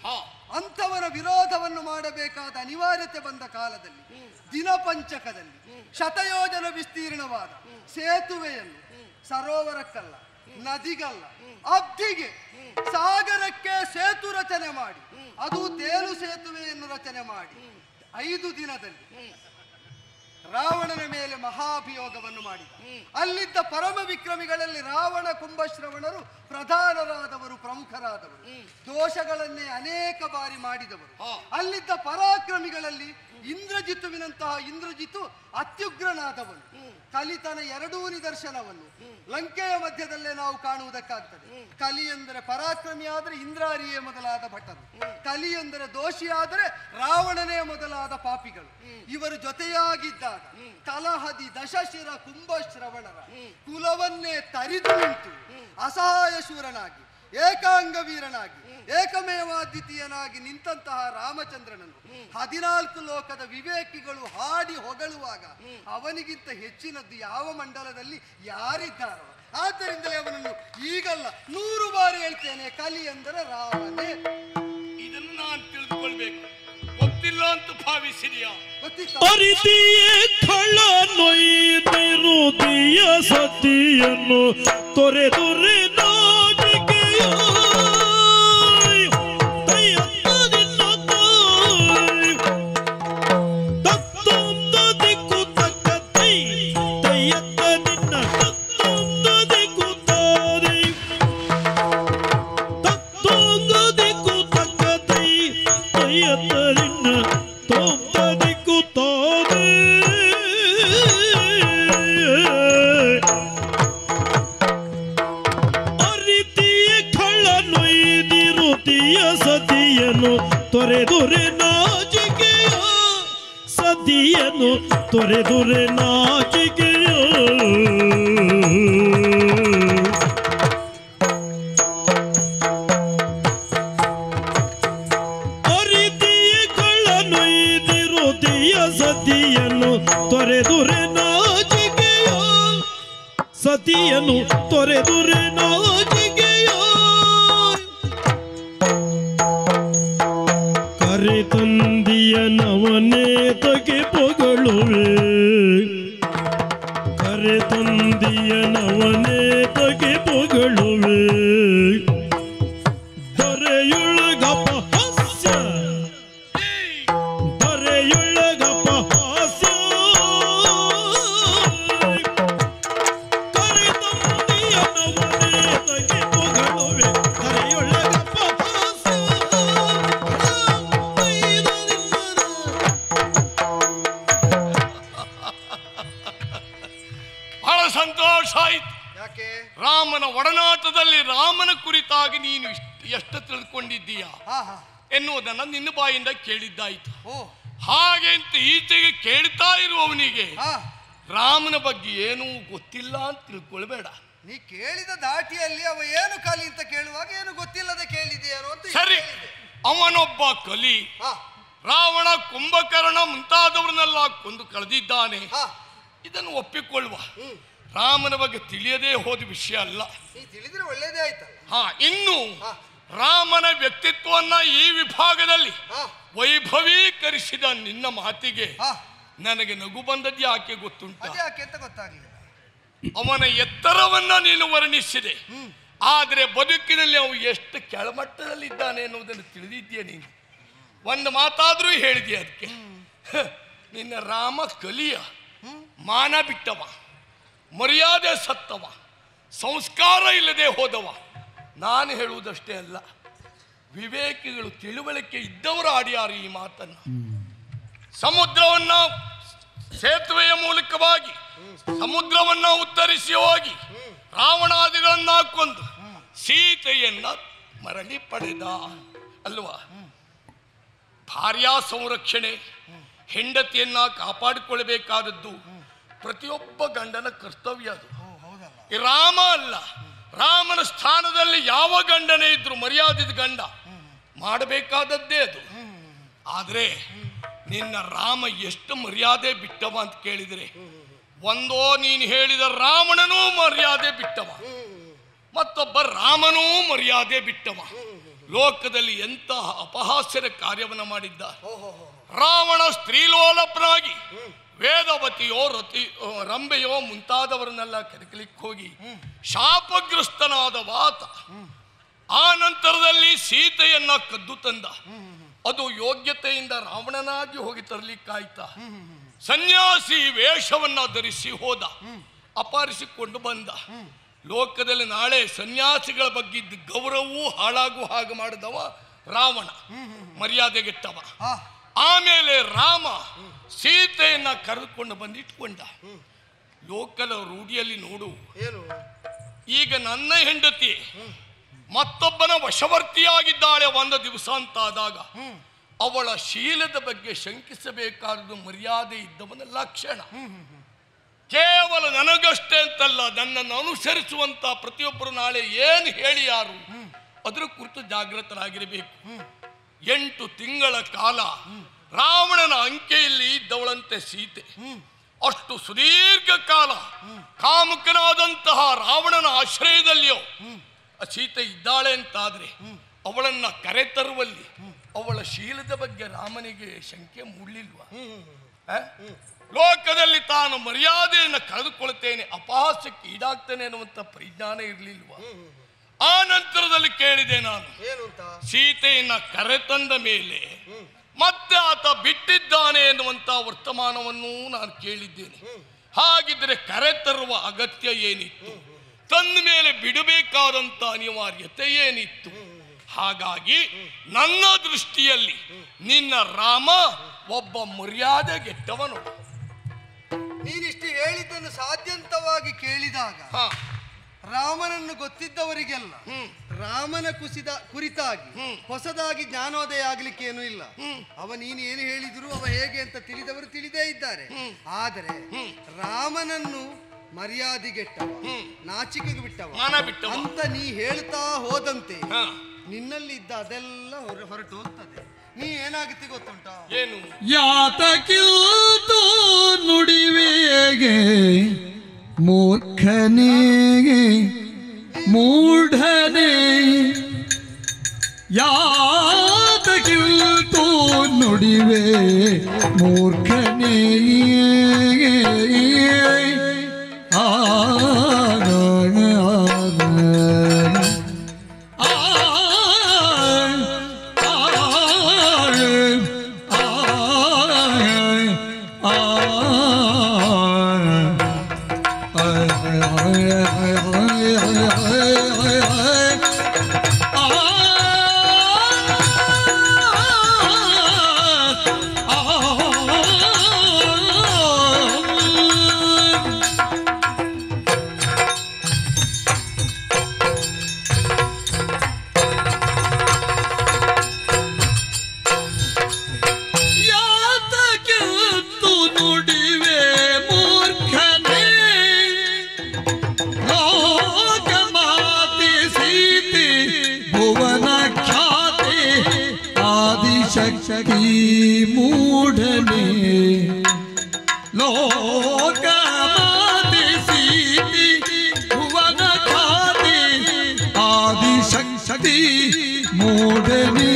[SPEAKER 2] ಅಂಥವನ ವಿರೋಧವನ್ನು ಮಾಡಬೇಕಾದ ಅನಿವಾರ್ಯತೆ ಬಂದ ಕಾಲದಲ್ಲಿ ದಿನಪಂಚಕದಲ್ಲಿ ಶತಯೋಜನ ವಿಸ್ತೀರ್ಣವಾದ ಸೇತುವೆಯನ್ನು ಸರೋವರಕ್ಕಲ್ಲ, ನದಿಗಲ್ಲ, ಅಬ್ಧಿಗೆ ಸಾಗರಕ್ಕೆ ಸೇತು ರಚನೆ ಮಾಡಿ, ಅದು ತೇಲು ಸೇತುವೆಯನ್ನು ರಚನೆ ಮಾಡಿ 5 ದಿನದಲ್ಲಿ ರಾವಣನ ಮೇಲೆ ಮಹಾಭಿಯೋಗವನ್ನು ಮಾಡಿದ. ಅಲ್ಲಿದ್ದ ಪರಮ ವಿಕ್ರಮಿಗಳಲ್ಲಿ ರಾವಣ ಕುಂಭಶ್ರವಣರು ಪ್ರಧಾನರಾದವರು, ಪ್ರಮುಖರಾದವರು, ದೋಷಗಳನ್ನೇ ಅನೇಕ ಬಾರಿ ಮಾಡಿದವರು. ಅಲ್ಲಿದ್ದ ಪರಾಕ್ರಮಿಗಳಲ್ಲಿ ಇಂದ್ರಜಿತುವಿನಂತಹ ಇಂದ್ರಜಿತು ಅತ್ಯುಗ್ರನಾದವನು. ಕಲಿತನ 2 ನಿದರ್ಶನವನ್ನು ಲಂಕೆಯ ಮಧ್ಯದಲ್ಲೇ ನಾವು ಕಾಣುವುದಕ್ಕಾಗ್ತದೆ. ಕಲಿ ಎಂದರೆ ಪರಾಕ್ರಮಿ ಆದರೆ ಇಂದ್ರಾರಿಯೇ ಮೊದಲಾದ ಭಟರು, ಕಲಿ ಎಂದರೆ ದೋಷಿಯಾದರೆ ರಾವಣನೇ ಮೊದಲಾದ ಪಾಪಿಗಳು. ಇವರು ಜೊತೆಯಾಗಿದ್ದಾಗ ಕಲಹದಿ ದಶಶಿರ ಕುಂಭಶ್ರವಣರ ಕುಲವನ್ನೇ ತರಿದು ನಿಂತು ಅಸಹಾಯ ಶೂರನಾಗಿ ಏಕಾಂಗ ವೀರನಾಗಿ ಏಕಮೇವಾದ್ವಿತೀಯನಾಗಿ ನಿಂತಹ ರಾಮಚಂದ್ರನನ್ನು 14 ಲೋಕದ ವಿವೇಕಿಗಳು ಹಾಡಿ ಹೊಗಳುವಾಗ ಅವನಿಗಿಂತ ಹೆಚ್ಚಿನದ್ದು ಯಾವ ಮಂಡಲದಲ್ಲಿ ಯಾರಿದ್ದಾರೋ. ಆದ್ದರಿಂದಲೇ ಅವನನ್ನು ಈಗಲ್ಲ 100 ಬಾರಿ ಹೇಳ್ತೇನೆ, ಕಲಿ ಅಂದರೆ ರಾಮನೇ.
[SPEAKER 3] ಇದನ್ನು ನಾನು ತಿಳಿದುಕೊಳ್ಬೇಕು, ಗೊತ್ತಿಲ್ಲ ಅಂತ ಭಾವಿಸಿದೆಯಾ?
[SPEAKER 4] ನೊಯ್ದಿರುದಿಯ ಸತಿಯನ್ನು ತೊರೆದುರೆ ನಾಟಿಕೆಯೋ ತೊರೆದುರೆ ನಾಚಿಕೆಯೋ ಸದಿಯನ್ನು ತೊರೆದುರೆ ನಾಚಿಕೆಯೋ ಅರಿತಿಯ ಕಳ್ಳನೊಯ್ದಿರುದಿಯ ಸದಿಯನ್ನು ತೊರೆದುರೆ ನಾಚಿಕೆಯೋ ಸದಿಯನ್ನು ತೊರೆದುರೆ ನಾಚಿಕೆಯೋ ಕರೆತಂದಿಯ ನವನೇ ತಗೆ ಪೊಗಳುವೆ ಕರೆತಂದಿಯ ನವನೇ ತಗೆ ಪೊಗಳುವೆ ದೊರೆಯುಳ್ಳಗಪ ಹಾಸ್ಯ ದೊರೆಯುಳ್ಳಗಪ ಹಾಸ್ಯ ಕರೆತಂದಿಯ ನವನೇ ತಗೆ ಪೊಗಳುವೆ ದೊರೆಯುಳ್ಳಗಪ ಹಾಸ್ಯ.
[SPEAKER 3] ಸಂತೋಷ ಆಯ್ತು.
[SPEAKER 2] ಯಾಕೆ?
[SPEAKER 3] ರಾಮನ ಒಡನಾಟದಲ್ಲಿ ರಾಮನ ಕುರಿತಾಗಿ ನೀನು ಎಷ್ಟು ತಿಳ್ಕೊಂಡಿದ್ದೀಯ ಎನ್ನುವುದನ್ನು ನಿನ್ನ ಬಾಯಿಂದ ಕೇಳಿದ್ದಾಯ್ತು. ಹಾಗೆ ಅಂತ ಈಚೆಗೆ ಕೇಳ್ತಾ ಇರುವವನಿಗೆ ರಾಮನ ಬಗ್ಗೆ ಏನೂ ಗೊತ್ತಿಲ್ಲ ಅಂತ ತಿಳ್ಕೊಳ್ಬೇಡ.
[SPEAKER 2] ನೀ ಕೇಳಿದ ದಾಟಿಯಲ್ಲಿ ಅವ ಏನು ಕಲಿ ಅಂತ ಕೇಳುವಾಗ ಏನು ಗೊತ್ತಿಲ್ಲದೆ ಕೇಳಿದೆಯೋ ಅಂತ.
[SPEAKER 3] ಸರಿ, ಅವನೊಬ್ಬ ಕಲಿ. ರಾವಣ ಕುಂಭಕರ್ಣ ಮುಂತಾದವರನ್ನೆಲ್ಲ ಕೊಂದು ಕಳೆದಿದ್ದಾನೆ, ಇದನ್ನು ಒಪ್ಪಿಕೊಳ್ಳುವ. ರಾಮನ ಬಗ್ಗೆ ತಿಳಿಯದೇ ಹೋದ ವಿಷಯ ಅಲ್ಲ,
[SPEAKER 2] ತಿಳಿದ್ರೆ ಒಳ್ಳೇದೇ ಆಯ್ತಲ್ಲ.
[SPEAKER 3] ಇನ್ನು ರಾಮನ ವ್ಯಕ್ತಿತ್ವವನ್ನ ಈ ವಿಭಾಗದಲ್ಲಿ ವೈಭವೀಕರಿಸಿದ ನಿನ್ನ ಮಾತಿಗೆ ನನಗೆ ನಗು ಬಂದದ್ದು ಯಾಕೆ ಗೊತ್ತುಂಟ?
[SPEAKER 2] ಯಾಕೆ ಅಂತ ಗೊತ್ತಾಗ್ಲಿಲ್ಲ.
[SPEAKER 3] ಅವನ ಎತ್ತರವನ್ನ ನೀನು ವರ್ಣಿಸಿದೆ, ಆದರೆ ಬದುಕಿನಲ್ಲಿ ಅವು ಎಷ್ಟು ಕೆಳಮಟ್ಟದಲ್ಲಿದ್ದಾನೆ ಎನ್ನುವುದನ್ನು ತಿಳಿದಿದ್ದೀಯ ನೀನು. ಒಂದು ಮಾತಾದ್ರೂ ಹೇಳಿದೆಯ ಅದಕ್ಕೆ. ನಿನ್ನ ರಾಮ ಕಲಿಯ, ಮಾನ ಬಿಟ್ಟವ, ಮರ್ಯಾದೆ ಸತ್ತವ, ಸಂಸ್ಕಾರ ಇಲ್ಲದೆ ಹೋದವ. ನಾನು ಹೇಳುವುದಷ್ಟೇ ಅಲ್ಲ, ವಿವೇಕಿಗಳು ತಿಳುವಳಿಕೆ ಇದ್ದವರು ಆಡಿಯಾರು ಈ ಮಾತನ್ನು. ಸಮುದ್ರವನ್ನ ಸೇತುವೆಯ ಮೂಲಕವಾಗಿ ಸಮುದ್ರವನ್ನ ಉತ್ತರಿಸಿ ಹೋಗಿ ರಾವಣಾದಿಗಳನ್ನ ಕೊಂದು ಸೀತೆಯನ್ನ ಮರಳಿ ಪಡೆದ ಅಲ್ವಾ? ಭಾರ್ಯಾ ಸಂರಕ್ಷಣೆ, ಹೆಂಡತಿಯನ್ನ ಕಾಪಾಡಿಕೊಳ್ಳಬೇಕಾದದ್ದು ಪ್ರತಿಯೊಬ್ಬ ಗಂಡನ ಕರ್ತವ್ಯ. ಅದು ರಾಮ ಅಲ್ಲ, ರಾಮನ ಸ್ಥಾನದಲ್ಲಿ ಯಾವ ಗಂಡನೇ ಇದ್ರು ಮರ್ಯಾದಿದ ಗಂಡ ಮಾಡಬೇಕಾದದ್ದೇ ಅದು. ಆದರೆ ನಿನ್ನ ರಾಮ ಎಷ್ಟು ಮರ್ಯಾದೆ ಬಿಟ್ಟವ ಅಂತ ಕೇಳಿದರೆ, ಒಂದೋ ನೀನು ಹೇಳಿದ ರಾವಣನೂ ಮರ್ಯಾದೆ ಬಿಟ್ಟವ, ಮತ್ತೊಬ್ಬ ರಾಮನೂ ಮರ್ಯಾದೆ ಬಿಟ್ಟವ. ಲೋಕದಲ್ಲಿ ಎಂತಹ ಅಪಹಾಸ್ಯದ ಕಾರ್ಯವನ್ನು ಮಾಡಿದ್ದ. ರಾವಣ ಸ್ತ್ರೀಲೋಲಪನಾಗಿ ವೇದವತಿಯೋ ರಂಬೆಯೋ ಮುಂತಾದವರನ್ನೆಲ್ಲ ಕೆದಕಲಿಕ್ಕೆ ಹೋಗಿ ಶಾಪಗ್ರಸ್ತನಾದ ವಾತ. ಆ ನಂತರದಲ್ಲಿ ಸೀತೆಯನ್ನ ಕದ್ದು ತಂದ. ಅದು ಯೋಗ್ಯತೆಯಿಂದ ರಾವಣನಾಗಿ ಹೋಗಿ ತರಲಿಕ್ಕಾಯ್ತ. ಸನ್ಯಾಸಿ ವೇಷವನ್ನ ಧರಿಸಿ ಹೋದ, ಅಪಹರಿಸಿಕೊಂಡು ಬಂದ. ಲೋಕದಲ್ಲಿ ನಾಳೆ ಸನ್ಯಾಸಿಗಳ ಬಗ್ಗೆ ಇದ್ದ ಗೌರವವೂ ಹಾಳಾಗುವ ಹಾಗೆ ಮಾಡಿದವ ರಾವಣ, ಮರ್ಯಾದೆಗೆಟ್ಟವ. ಆಮೇಲೆ ರಾಮ ಸೀತೆಯನ್ನ ಕರೆದುಕೊಂಡು ಬಂದಿಟ್ಕೊಂಡ. ಲೋಕದ ರೂಢಿಯಲ್ಲಿ ನೋಡು, ಈಗ ನನ್ನ ಹೆಂಡತಿ ಮತ್ತೊಬ್ಬನ ವಶವರ್ತಿಯಾಗಿದ್ದಾಳೆ ಒಂದು ದಿವಸ ಅಂತಾದಾಗ ಅವಳ ಶೀಲದ ಬಗ್ಗೆ ಶಂಕಿಸಬೇಕಾದುದು ಮರ್ಯಾದೆ ಇದ್ದವನ ಲಕ್ಷಣ. ಕೇವಲ ನನಗಷ್ಟೇ ಅಂತಲ್ಲ, ನನ್ನನ್ನು ಅನುಸರಿಸುವಂತ ಪ್ರತಿಯೊಬ್ಬರು ನಾಳೆ ಏನು ಹೇಳಿ ಯಾರು ಅದರ ಕುರಿತು ಜಾಗೃತರಾಗಿರಬೇಕು. 8 ತಿಂಗಳ ಕಾಲ ರಾವಣನ ಅಂಕೆಯಲ್ಲಿ ಇದ್ದವಳಂತೆ ಸೀತೆ. ಅಷ್ಟು ಸುದೀರ್ಘ ಕಾಲ ಕಾಮುಕನಾದಂತಹ ರಾವಣನ ಆಶ್ರಯದಲ್ಲಿಯೋ ಸೀತೆ ಇದ್ದಾಳೆ ಅಂತಾದ್ರೆ ಅವಳನ್ನ ಕರೆತರುವಲ್ಲಿ ಅವಳ ಶೀಲದ ಬಗ್ಗೆ ರಾಮನಿಗೆ ಶಂಕೆ ಮೂಡಲಿಲ್ವಾ? ಲೋಕದಲ್ಲಿ ತಾನು ಮರ್ಯಾದೆಯನ್ನು ಕಳೆದುಕೊಳ್ತೇನೆ, ಅಪಹಾಸ್ಯಕ್ಕೆ ಈಡಾಗ್ತೇನೆ ಅನ್ನುವಂಥ ಪರಿಜ್ಞಾನ ಇರಲಿಲ್ವಾ? ಆ ನಂತರದಲ್ಲಿ ಕೇಳಿದೆ ನಾನು, ಸೀತೆಯನ್ನ ಕರೆತಂದ ಮೇಲೆ ಮತ್ತೆ ಆತ ಬಿಟ್ಟಿದ್ದಾನೆ ಎನ್ನುವಂತ ವರ್ತಮಾನವನ್ನು ನಾನು ಕೇಳಿದ್ದೇನೆ. ಹಾಗಿದ್ರೆ ಕರೆತರುವ ಅಗತ್ಯ ಏನಿತ್ತು? ತಂದ ಮೇಲೆ ಬಿಡಬೇಕಾದಂತ ಅನಿವಾರ್ಯತೆ ಏನಿತ್ತು? ಹಾಗಾಗಿ ನನ್ನ ದೃಷ್ಟಿಯಲ್ಲಿ ನಿನ್ನ ರಾಮ ಒಬ್ಬ ಮರ್ಯಾದೆಗೆಟ್ಟವನು.
[SPEAKER 2] ನೀನಿಷ್ಟು ಹೇಳಿದ್ದನ್ನು ಸಾಧ್ಯಂತವಾಗಿ ಕೇಳಿದಾಗ ರಾಮನನ್ನು ಗೊತ್ತಿದ್ದವರಿಗೆಲ್ಲ ರಾಮನ ಕುರಿತಾಗಿ ಹೊಸದಾಗಿ ಜ್ಞಾನೋದಯ ಆಗ್ಲಿಕ್ಕೆ ಏನೂ ಇಲ್ಲ. ನೀನು ಏನು ಹೇಳಿದ್ರು ಅವ ಹೇಗೆ ಅಂತ ತಿಳಿದವರು ತಿಳಿದೇ ಇದ್ದಾರೆ. ಆದರೆ ರಾಮನನ್ನು ಮರ್ಯಾದೆಗೆಟ್ಟವ, ನಾಚಿಕೆಗೆ ಬಿಟ್ಟವ ಅಂತ ನೀ ಹೇಳ್ತಾ ಹೋದಂತೆ ನಿನ್ನಲ್ಲಿದ್ದ ಅದೆಲ್ಲ ಹೊರಟು ಹೋಗ್ತದೆ. ನೀ ಏನಾಗುತ್ತೆ ಗೊತ್ತುಂಟ?
[SPEAKER 3] ಏನು?
[SPEAKER 1] ಯಾತಕ್ಕಿಲ್ತು ನುಡಿವೇಗೆ ಮೂರ್ಖನೇಗೆ ಮೂಢನೇ, ಯಾತಕ್ಕಿಲ್ತು ನುಡಿವೆ ಮೂರ್ಖನೇ. ಮೂಢನೆ ಲೋಕಮಾತೆ ಸೀತೆ ಭುವನ ಖ್ಯಾತಿ ಆದಿಶಕ್ತಿ ಮೂಢನೆ.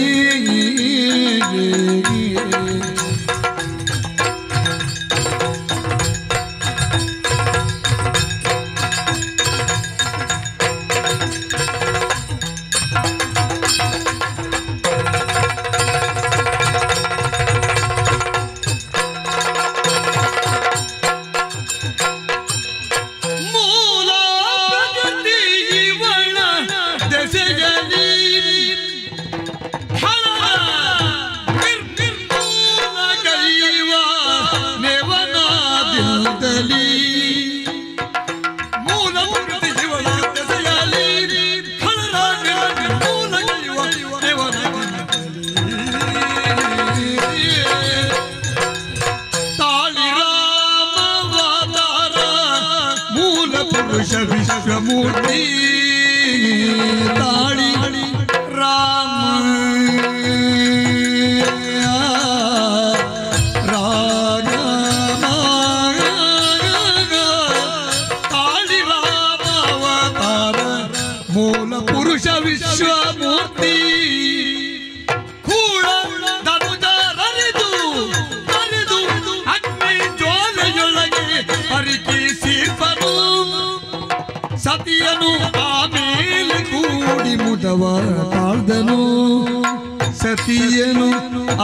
[SPEAKER 1] ಸತಿಯನು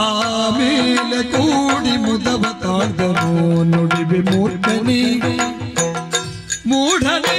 [SPEAKER 1] ಆಮೇಲೆ ಕೂಡಿ ಮುದವ ತಾಳ್ದನು ನುಡಿಬೆ ಮೂರ್ಖನೇ ಮೂಢನೇ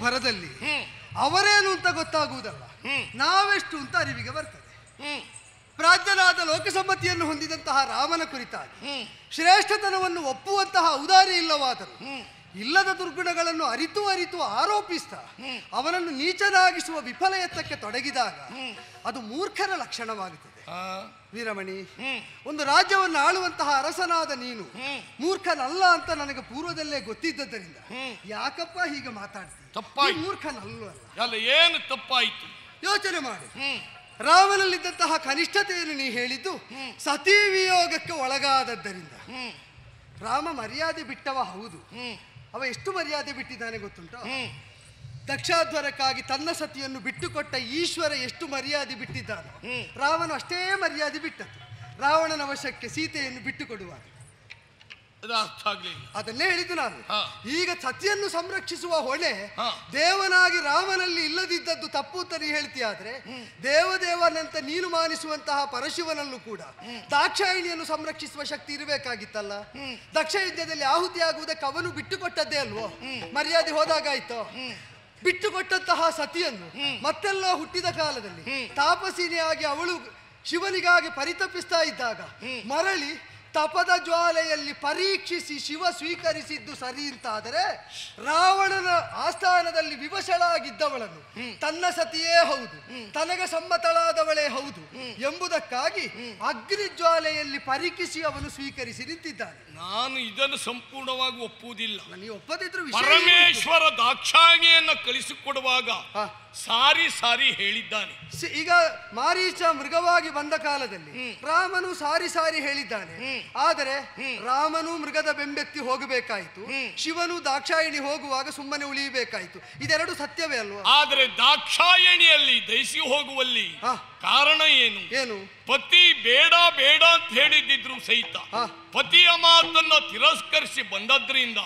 [SPEAKER 2] ಭರದಲ್ಲಿ ಅವರೇನು ಅಂತ ಗೊತ್ತಾಗುವುದಲ್ಲ, ನಾವೆಷ್ಟು ಅಂತ ಅರಿವಿಗೆ ಬರ್ತದೆ. ಪ್ರಾಜ್ಞನಾದ ಲೋಕಸಮ್ಮತಿಯನ್ನು ಹೊಂದಿದಂತಹ ರಾಮನ ಕುರಿತಾಗಿ ಶ್ರೇಷ್ಠತನವನ್ನು ಒಪ್ಪುವಂತಹ ಔದಾರ್ಯ ಇಲ್ಲವಾದರೂ ಇಲ್ಲದ ದುರ್ಗುಣಗಳನ್ನು ಅರಿತು ಅರಿತು ಆರೋಪಿಸ್ತಾ ಅವನನ್ನು ನೀಚನಾಗಿಸುವ ವಿಫಲ ಯತ್ನಕ್ಕೆ ತೊಡಗಿದಾಗ ಅದು ಮೂರ್ಖರ ಲಕ್ಷಣವಾಗುತ್ತದೆ. ವೀರಮಣಿ, ಒಂದು ರಾಜ್ಯವನ್ನು ಆಳುವಂತಹ ಅರಸನಾದ ನೀನು ಮೂರ್ಖನಲ್ಲ ಅಂತ ನನಗೆ ಪೂರ್ವದಲ್ಲೇ ಗೊತ್ತಿದ್ದರಿಂದ ಯಾಕಪ್ಪ ಹೀಗೆ ಮಾತಾಡ್ತೀನಿ? ಮೂರ್ಖನಲ್ಲ
[SPEAKER 3] ಅಲ್ಲ, ಏನು ತಪ್ಪಾಯಿತು
[SPEAKER 2] ಯೋಚನೆ ಮಾಡಿ. ರಾಮನಲ್ಲಿದ್ದಂತಹ ಕನಿಷ್ಠತೆಯನ್ನು ನೀ ಹೇಳಿದ್ದು ಸತೀ ವಿಯೋಗಕ್ಕೆ ಒಳಗಾದದ್ದರಿಂದ. ರಾಮ ಮರ್ಯಾದೆ ಬಿಟ್ಟವ ಹೌದು, ಅವ ಎಷ್ಟು ಮರ್ಯಾದೆ ಬಿಟ್ಟಿದ್ದಾನೆ ಗೊತ್ತುಂಟ? ದಕ್ಷಾಧ್ವರಕ್ಕಾಗಿ ತನ್ನ ಸತಿಯನ್ನು ಬಿಟ್ಟುಕೊಟ್ಟ ಈಶ್ವರ ಎಷ್ಟು ಮರ್ಯಾದೆ ಬಿಟ್ಟಿದ್ದಾನೆ. ರಾವಣ ಅಷ್ಟೇ ಮರ್ಯಾದೆ ಬಿಟ್ಟದ್ದು ರಾವಣನ ವಶಕ್ಕೆ ಸೀತೆಯನ್ನು ಬಿಟ್ಟುಕೊಡುವಾಗ. ಅದನ್ನೇ ಹೇಳಿದ್ದು ನಾನು. ಈಗ ಸತಿಯನ್ನು ಸಂರಕ್ಷಿಸುವ ಹೊಣೆ ದೇವನಾಗಿ ರಾಮನಲ್ಲಿ ಇಲ್ಲದಿದ್ದದ್ದು ತಪ್ಪು ಅಂತ ನೀ ಹೇಳ್ತೀಯಾದ್ರೆ, ದೇವದೇವನಂತ ನೀನು ಮಾನಿಸುವಂತಹ ಪರಶಿವನಲ್ಲೂ ಕೂಡ ದಾಕ್ಷಾಯಿಣಿಯನ್ನು ಸಂರಕ್ಷಿಸುವ ಶಕ್ತಿ ಇರಬೇಕಾಗಿತ್ತಲ್ಲ. ದಕ್ಷಯಜ್ಞದಲ್ಲಿ ಆಹುತಿಯಾಗುವುದಕ್ಕೆ ಅವನು ಬಿಟ್ಟುಕೊಟ್ಟದ್ದೇ ಅಲ್ವೋ? ಮರ್ಯಾದೆ ಹೋದಾಗಾಯ್ತೋ? ಬಿಟ್ಟುಕೊಟ್ಟಂತಹ ಸತಿಯನ್ನು ಮತ್ತೆಲ್ಲ ಹುಟ್ಟಿದ ಕಾಲದಲ್ಲಿ ತಾಪಸಿನಿಯಾಗಿ ಅವಳು ಶಿವನಿಗಾಗಿ ಪರಿತಪಿಸ್ತಾ ಇದ್ದಾಗ ಮರಳಿ ತಪದ ಜ್ವಾಲೆಯಲ್ಲಿ ಪರೀಕ್ಷಿಸಿ ಶಿವ ಸ್ವೀಕರಿಸಿದ್ದು ಸರಿ ಅಂತಾದರೆ, ರಾವಣನ ಆಸ್ಥಾನದಲ್ಲಿ ವಿವಶಳಾಗಿದ್ದವಳನ್ನು ತನ್ನ ಸತಿಯೇ ಹೌದು, ತನಗೆ ಸಮ್ಮತಳಾದವಳೇ ಹೌದು ಎಂಬುದಕ್ಕಾಗಿ ಅಗ್ನಿ ಜ್ವಾಲೆಯಲ್ಲಿ ಪರೀಕ್ಷಿಸಿ ಅವನು ಸ್ವೀಕರಿಸಿ ನಿಂತಿದ್ದಾನೆ.
[SPEAKER 3] ನಾನು ಇದನ್ನು ಸಂಪೂರ್ಣವಾಗಿ ಒಪ್ಪುವುದಿಲ್ಲ.
[SPEAKER 2] ನೀವು ಒಪ್ಪದಿದ್ರು
[SPEAKER 3] ಪರಮೇಶ್ವರ ದಾಕ್ಷಾಯಿಣಿಯನ್ನು ಕಳಿಸಿಕೊಡುವಾಗ ಸಾರಿ ಸಾರಿ ಹೇಳಿದ್ದಾನೆ.
[SPEAKER 2] ಈಗ ಮಾರೀಚ ಮೃಗವಾಗಿ ಬಂದ ಕಾಲದಲ್ಲಿ ರಾಮನು ಸಾರಿ ಸಾರಿ ಹೇಳಿದ್ದಾನೆ. ಆದರೆ ರಾಮನು ಮೃಗದ ಬೆಂಬೆತ್ತಿ ಹೋಗಬೇಕಾಯಿತು, ಶಿವನು ದಾಕ್ಷಾಯಿಣಿ ಹೋಗುವಾಗ ಸುಮ್ಮನೆ ಉಳಿಯಬೇಕಾಯಿತು. ಇದೆರಡು ಸತ್ಯವೇ ಅಲ್ವಾ?
[SPEAKER 3] ಆದರೆ ದಾಕ್ಷಾಯಣಿಯಲ್ಲಿ ದಯಿಸಿ ಹೋಗುವಲ್ಲಿ ಕಾರಣ ಏನು? ಪತಿ ಬೇಡ ಬೇಡ ಅಂತ ಹೇಳಿದ್ರು ಸಹಿತ ಪತಿಯ ಮಾತನ್ನ ತಿರಸ್ಕರಿಸಿ ಬಂದದ್ರಿಂದ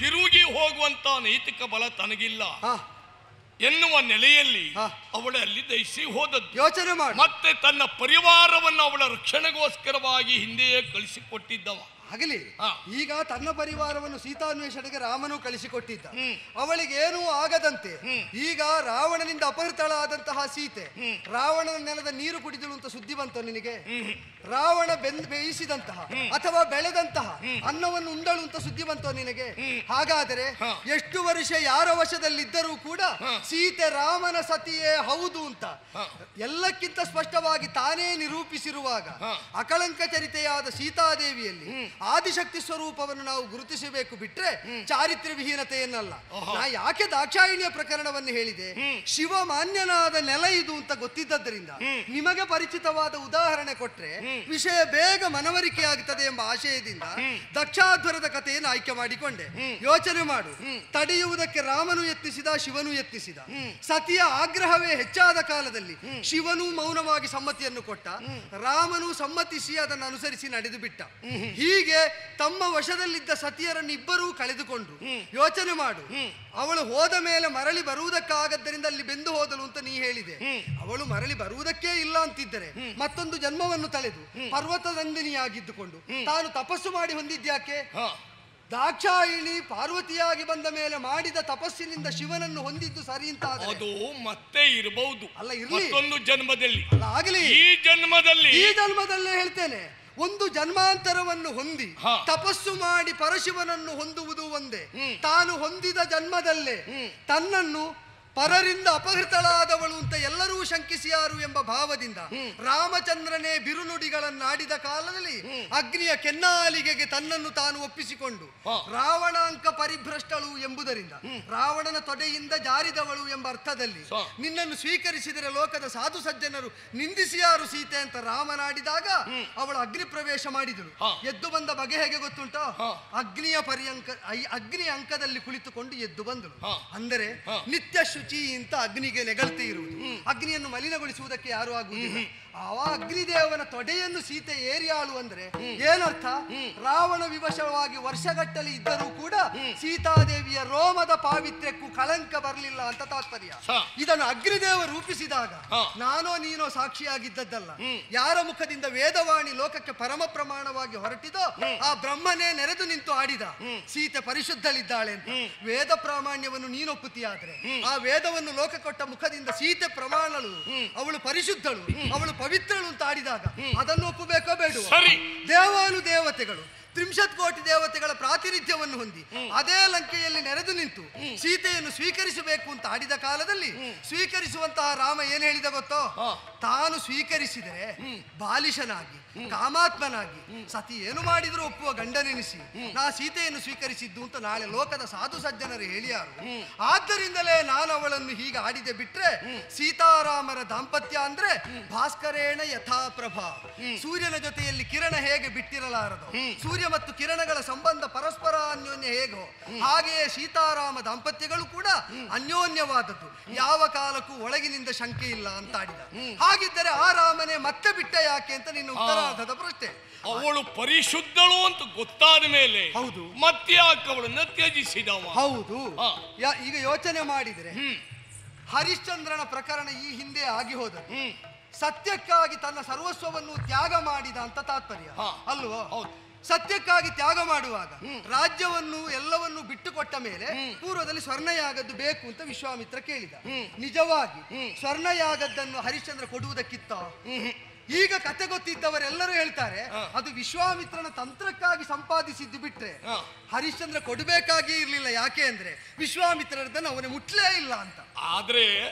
[SPEAKER 3] ತಿರುಗಿ ಹೋಗುವಂತ ನೈತಿಕ ಬಲ ತನಗಿಲ್ಲ ಎನ್ನುವ ನೆಲೆಯಲ್ಲಿ ಅವಳಲ್ಲಿ ದಯಿಸಿ ಹೋದದ್ದು.
[SPEAKER 2] ಯೋಚನೆ ಮಾಡಿ.
[SPEAKER 3] ಮತ್ತೆ ತನ್ನ ಪರಿವಾರವನ್ನು ಅವಳ ರಕ್ಷಣೆಗೋಸ್ಕರವಾಗಿ ಹಿಂದೆಯೇ ಕಳಿಸಿಕೊಟ್ಟಿದ್ದವ.
[SPEAKER 2] ಆಗಲಿ, ಈಗ ತನ್ನ ಪರಿವಾರವನ್ನು ಸೀತಾನ್ವೇಷಣೆಗೆ ರಾಮನು ಕಳಿಸಿಕೊಟ್ಟಿದ್ದ. ಅವಳಿಗೇನೂ ಆಗದಂತೆ ಈಗ ರಾವಣನಿಂದ ಅಪಹೃತಳಾದಂತಹ ಸೀತೆ ರಾವಣನ ನೆಲದ ನೀರು ಕುಡಿದಳು ಅಂತ ಸುದ್ದಿ ಬಂತು ನಿನಗೆ? ರಾವಣ ಬೇಯಿಸಿದಂತಹ ಅಥವಾ ಬೆಳೆದಂತಹ ಅನ್ನವನ್ನು ಉಂಡಳು ಅಂತ ಸುದ್ದಿ ಬಂತು ನಿನಗೆ? ಹಾಗಾದರೆ ಎಷ್ಟು ವರ್ಷ ಯಾರ ವಶದಲ್ಲಿದ್ದರೂ ಕೂಡ ಸೀತೆ ರಾಮನ ಸತಿಯೇ ಹೌದು ಅಂತ ಎಲ್ಲಕ್ಕಿಂತ ಸ್ಪಷ್ಟವಾಗಿ ತಾನೇ ನಿರೂಪಿಸಿರುವಾಗ ಅಕಳಂಕ ಚರಿತೆಯಾದ ಸೀತಾದೇವಿಯಲ್ಲಿ ಆದಿಶಕ್ತಿ ಸ್ವರೂಪವನ್ನು ನಾವು ಗುರುತಿಸಬೇಕು ಬಿಟ್ರೆ ಚಾರಿತ್ರ್ಯ ವಿಹೀನತೆಯನ್ನಲ್ಲ. ನಾ ಯಾಕೆ ದಾಕ್ಷಾಯಿಣಿಯ ಪ್ರಕರಣವನ್ನು ಹೇಳಿದೆ? ಶಿವ ಮಾನ್ಯನಾದ ನೆಲ ಇದು ಅಂತ ಗೊತ್ತಿದ್ದರಿಂದ ನಿಮಗೆ ಪರಿಚಿತವಾದ ಉದಾಹರಣೆ ಕೊಟ್ರೆ ವಿಷಯ ಬೇಗ ಮನವರಿಕೆ ಆಗುತ್ತದೆ ಎಂಬ ಆಶಯದಿಂದ ದಕ್ಷಾಧ್ವರದ ಕಥೆಯನ್ನು ಆಯ್ಕೆ ಮಾಡಿಕೊಂಡೆ. ಯೋಚನೆ ಮಾಡು. ತಡೆಯುವುದಕ್ಕೆ ರಾಮನು ಯತ್ನಿಸಿದ, ಶಿವನು ಯತ್ನಿಸಿದ. ಸತಿಯ ಆಗ್ರಹವೇ ಹೆಚ್ಚಾದ ಕಾಲದಲ್ಲಿ ಶಿವನು ಮೌನವಾಗಿ ಸಮ್ಮತಿಯನ್ನು ಕೊಟ್ಟ, ರಾಮನು ಸಮ್ಮತಿಸಿ ಅದನ್ನು ಅನುಸರಿಸಿ ನಡೆದು ಬಿಟ್ಟ. ಹೀಗೆ ಹೀಗೆ ತಮ್ಮ ವಶದಲ್ಲಿದ್ದ ಸತಿಯರನ್ನು ಇಬ್ಬರೂ ಕಳೆದುಕೊಂಡ್ರು. ಯೋಚನೆ ಮಾಡು, ಅವಳು ಹೋದ ಮೇಲೆ ಮರಳಿ ಬರುವುದಕ್ಕಾಗದ್ದರಿಂದ ಅಲ್ಲಿ ಬೆಂದು ಹೋದಳು ಅಂತ ನೀ ಹೇಳಿದೆ. ಅವಳು ಮರಳಿ ಬರುವುದಕ್ಕೇ ಇಲ್ಲ ಅಂತಿದ್ದರೆ ಮತ್ತೊಂದು ಜನ್ಮವನ್ನು ತಳೆದು ಪರ್ವತದಂದಿನಿಯಾಗಿದ್ದುಕೊಂಡು ತಾನು ತಪಸ್ಸು ಮಾಡಿ ಹೊಂದಿದ್ಯಾಕೆ? ದಾಕ್ಷಾಯಿಣಿ ಪಾರ್ವತಿಯಾಗಿ ಬಂದ ಮೇಲೆ ಮಾಡಿದ ತಪಸ್ಸಿನಿಂದ ಶಿವನನ್ನು ಹೊಂದಿದ್ದು ಸರಿ ಅಂತ
[SPEAKER 3] ಅದು ಮತ್ತೆ ಇರಬಹುದು.
[SPEAKER 2] ಅಲ್ಲ, ಇರ್ಲಿ,
[SPEAKER 3] ಒಂದು ಜನ್ಮದಲ್ಲಿ
[SPEAKER 2] ಆಗಲಿ,
[SPEAKER 3] ಈ
[SPEAKER 2] ಜನ್ಮದಲ್ಲೇ ಹೇಳ್ತೇನೆ. ಒಂದು ಜನ್ಮಾಂತರವನ್ನು ಹೊಂದಿ ತಪಸ್ಸು ಮಾಡಿ ಪರಶಿವನನ್ನು ಹೊಂದುವುದು ಒಂದೇ. ತಾನು ಹೊಂದಿದ ಜನ್ಮದಲ್ಲೇ ತನ್ನನ್ನು ಪರರಿಂದ ಅಪಹೃತಳಾದವಳು ಅಂತ ಎಲ್ಲರೂ ಶಂಕಿಸಿಯಾರು ಎಂಬ ಭಾವದಿಂದ ರಾಮಚಂದ್ರನೇ ಬಿರುನುಡಿಗಳನ್ನಾಡಿದ ಕಾಲದಲ್ಲಿ ಅಗ್ನಿಯ ಕೆನ್ನಾಲಿಗೆಗೆ ತನ್ನನ್ನು ತಾನು ಒಪ್ಪಿಸಿಕೊಂಡು ರಾವಣಾಂಕ ಪರಿಭ್ರಷ್ಟಳು ಎಂಬುದರಿಂದ ರಾವಣನ ತೊಡೆಯಿಂದ ಜಾರಿದವಳು ಎಂಬ ಅರ್ಥದಲ್ಲಿ ನಿನ್ನನ್ನು ಸ್ವೀಕರಿಸಿದರೆ ಲೋಕದ ಸಾಧು ಸಜ್ಜನರು ನಿಂದಿಸಿಯಾರು ಸೀತೆ ಅಂತ ರಾಮನಾಡಿದಾಗ ಅವಳು ಅಗ್ನಿ ಪ್ರವೇಶ ಮಾಡಿದಳು. ಎದ್ದು ಬಂದ ಬಗೆ ಹೇಗೆ ಗೊತ್ತುಂಟೋ? ಅಗ್ನಿಯ ಅಂಕದಲ್ಲಿ ಕುಳಿತುಕೊಂಡು ಎದ್ದು ಬಂದಳು. ಅಂದರೆ ನಿತ್ಯ ಶುಚಿ ಅಂತ ಅಗ್ನಿಗೆ ನೆಗಳ್ತಿ ಇರುವುದು. ಅಗ್ನಿಯನ್ನು ಮಲಿನಗೊಳಿಸುವುದಕ್ಕೆ ಯಾರು ಆಗುವುದಿಲ್ಲ. ಆ ಅಗ್ನಿದೇವನ ತೊಡೆಯನ್ನು ಸೀತೆ ಏರಿಯಾಳು ಅಂದ್ರೆ ಏನರ್ಥ? ರಾವಣ ವಿವಶವಾಗಿ ವರ್ಷಗಟ್ಟಲೆ ಇದ್ದರೂ ಕೂಡ ಸೀತಾದೇವಿಯ ರೋಮದ ಪಾವಿತ್ರ್ಯಕ್ಕೂ ಕಳಂಕ ಬರಲಿಲ್ಲ ಅಂತ ತಾತ್ಪರ್ಯ. ಇದನ್ನು ಅಗ್ನಿದೇವ ರೂಪಿಸಿದಾಗ ನಾನೋ ನೀನೋ ಸಾಕ್ಷಿಯಾಗಿದ್ದದ್ದಲ್ಲ. ಯಾರ ಮುಖದಿಂದ ವೇದವಾಣಿ ಲೋಕಕ್ಕೆ ಪರಮ ಪ್ರಮಾಣವಾಗಿ ಹೊರಟಿದೋ ಆ ಬ್ರಹ್ಮನೇ ನೆರೆದು ನಿಂತು ಆಡಿದ ಸೀತೆ ಪರಿಶುದ್ಧಳಿದ್ದಾಳೆ ಅಂತ. ವೇದ ಪ್ರಾಮಾಣ್ಯವನ್ನು ನೀನೊಪ್ಪುತ್ತಿಯಾದ್ರೆ ಆ ವೇದವನ್ನು ಲೋಕ ಕೊಟ್ಟ ಮುಖದಿಂದ ಸೀತೆ ಪ್ರಮಾಣಳು, ಅವಳು ಪರಿಶುದ್ಧಳು, ಅವಳು ಪವಿತ್ರಳು ಅಂತ ಆಡಿದಾಗ ಅದನ್ನು ಒಪ್ಪಬೇಕೋ ಬೇಡ? ದೇವಾನು ದೇವತೆಗಳು 30 ಕೋಟಿ ದೇವತೆಗಳ ಪ್ರಾತಿನಿಧ್ಯವನ್ನು ಹೊಂದಿ ಅದೇ ಲಂಕೆಯಲ್ಲಿ ನೆರೆದು ನಿಂತು ಸೀತೆಯನ್ನು ಸ್ವೀಕರಿಸಬೇಕು ಅಂತ ಆಡಿದ ಕಾಲದಲ್ಲಿ ಸ್ವೀಕರಿಸುವಂತಹ ರಾಮ ಏನ್ ಹೇಳಿದ ಗೊತ್ತೋ? ತಾನು ಸ್ವೀಕರಿಸಿದರೆ ಬಾಲಿಶನಾಗಿ ಕಾಮಾತ್ಮನಾಗಿ ಸತಿ ಏನು ಮಾಡಿದ್ರು ಒಪ್ಪುವ ಗಂಡನೆನಿಸಿ ನಾ ಸೀತೆಯನ್ನು ಸ್ವೀಕರಿಸಿದ್ದು ಅಂತ ನಾಳೆ ಲೋಕದ ಸಾಧು ಸಜ್ಜನರು ಹೇಳಿಯಾರು. ಆದ್ದರಿಂದಲೇ ನಾನು ಅವಳನ್ನು ಹೀಗೆ ಆಡಿದೆ. ಬಿಟ್ರೆ ಸೀತಾರಾಮರ ದಾಂಪತ್ಯ ಅಂದ್ರೆ ಭಾಸ್ಕರೇಣ ಯಥಾಪ್ರಭಾ, ಸೂರ್ಯನ ಜೊತೆಯಲ್ಲಿ ಕಿರಣ ಹೇಗೆ ಬಿಟ್ಟಿರಲಾರದು, ಸೂರ್ಯ ಮತ್ತು ಕಿರಣಗಳ ಸಂಬಂಧ ಪರಸ್ಪರ ಅನ್ಯೋನ್ಯ ಹೇಗೋ ಹಾಗೆಯೇ ಸೀತಾರಾಮ ದಾಂಪತ್ಯಗಳು ಕೂಡ ಅನ್ಯೋನ್ಯವಾದದ್ದು, ಯಾವ ಕಾಲಕ್ಕೂ ಒಳಗಿನಿಂದ ಶಂಕೆ ಇಲ್ಲ ಅಂತ ಆಡಿದ. ಹಾಗಿದ್ದರೆ ಆ ರಾಮನೇ ಮತ್ತೆ ಬಿಟ್ಟ ಯಾಕೆ ಅಂತ ನಿನ್ನ ಉತ್ತರಾರ್ಧದ ಪ್ರಶ್ನೆ.
[SPEAKER 3] ಅವಳು ಪರಿಶುದ್ಧಳು ಅಂತ ಗೊತ್ತಾದ ಮೇಲೆ
[SPEAKER 2] ಹೌದು
[SPEAKER 3] ಮತ್ತೆ ಯಾಕೆ ಅವಳನ್ನು ತ್ಯಜಿಸಿದವ?
[SPEAKER 2] ಹೌದು. ಈಗ ಯೋಚನೆ ಮಾಡಿದರೆ ಹರಿಶ್ಚಂದ್ರನ ಪ್ರಕರಣ ಈ ಹಿಂದೆ ಆಗಿ ಹೋದ. ಸತ್ಯಕ್ಕಾಗಿ ತನ್ನ ಸರ್ವಸ್ವವನ್ನು ತ್ಯಾಗ ಮಾಡಿದ ಅಂತ ತಾತ್ಪರ್ಯ ಅಲ್ವೋ? ಸತ್ಯಕ್ಕಾಗಿ ತ್ಯಾಗ ಮಾಡುವಾಗ ರಾಜ್ಯವನ್ನು ಎಲ್ಲವನ್ನು ಬಿಟ್ಟು ಕೊಟ್ಟ ಮೇಲೆ ಪೂರ್ವದಲ್ಲಿ ಸ್ವರ್ಣಯಾಗದ್ದು ಬೇಕು ಅಂತ ವಿಶ್ವಾಮಿತ್ರ ಕೇಳಿದ. ನಿಜವಾಗಿ ಸ್ವರ್ಣಯಾಗದ್ದನ್ನು ಹರಿಶ್ಚಂದ್ರ ಕೊಡುವುದಕ್ಕಿತ್ತ? ಈಗ ಕತೆ ಗೊತ್ತಿದ್ದವರೆಲ್ಲರೂ ಹೇಳ್ತಾರೆ ಅದು ವಿಶ್ವಾಮಿತ್ರನ ತಂತ್ರಕ್ಕಾಗಿ ಸಂಪಾದಿಸಿದ್ದು. ಬಿಟ್ರೆ ಹರಿಶ್ಚಂದ್ರ ಕೊಡಬೇಕಾಗಿ ಇರ್ಲಿಲ್ಲ. ಯಾಕೆ ಅಂದ್ರೆ ವಿಶ್ವಾಮಿತ್ರರದನ್ನು ಅವನೇ ಮುಟ್ಲೇ ಇಲ್ಲ ಅಂತ.
[SPEAKER 3] ಆದ್ರೆ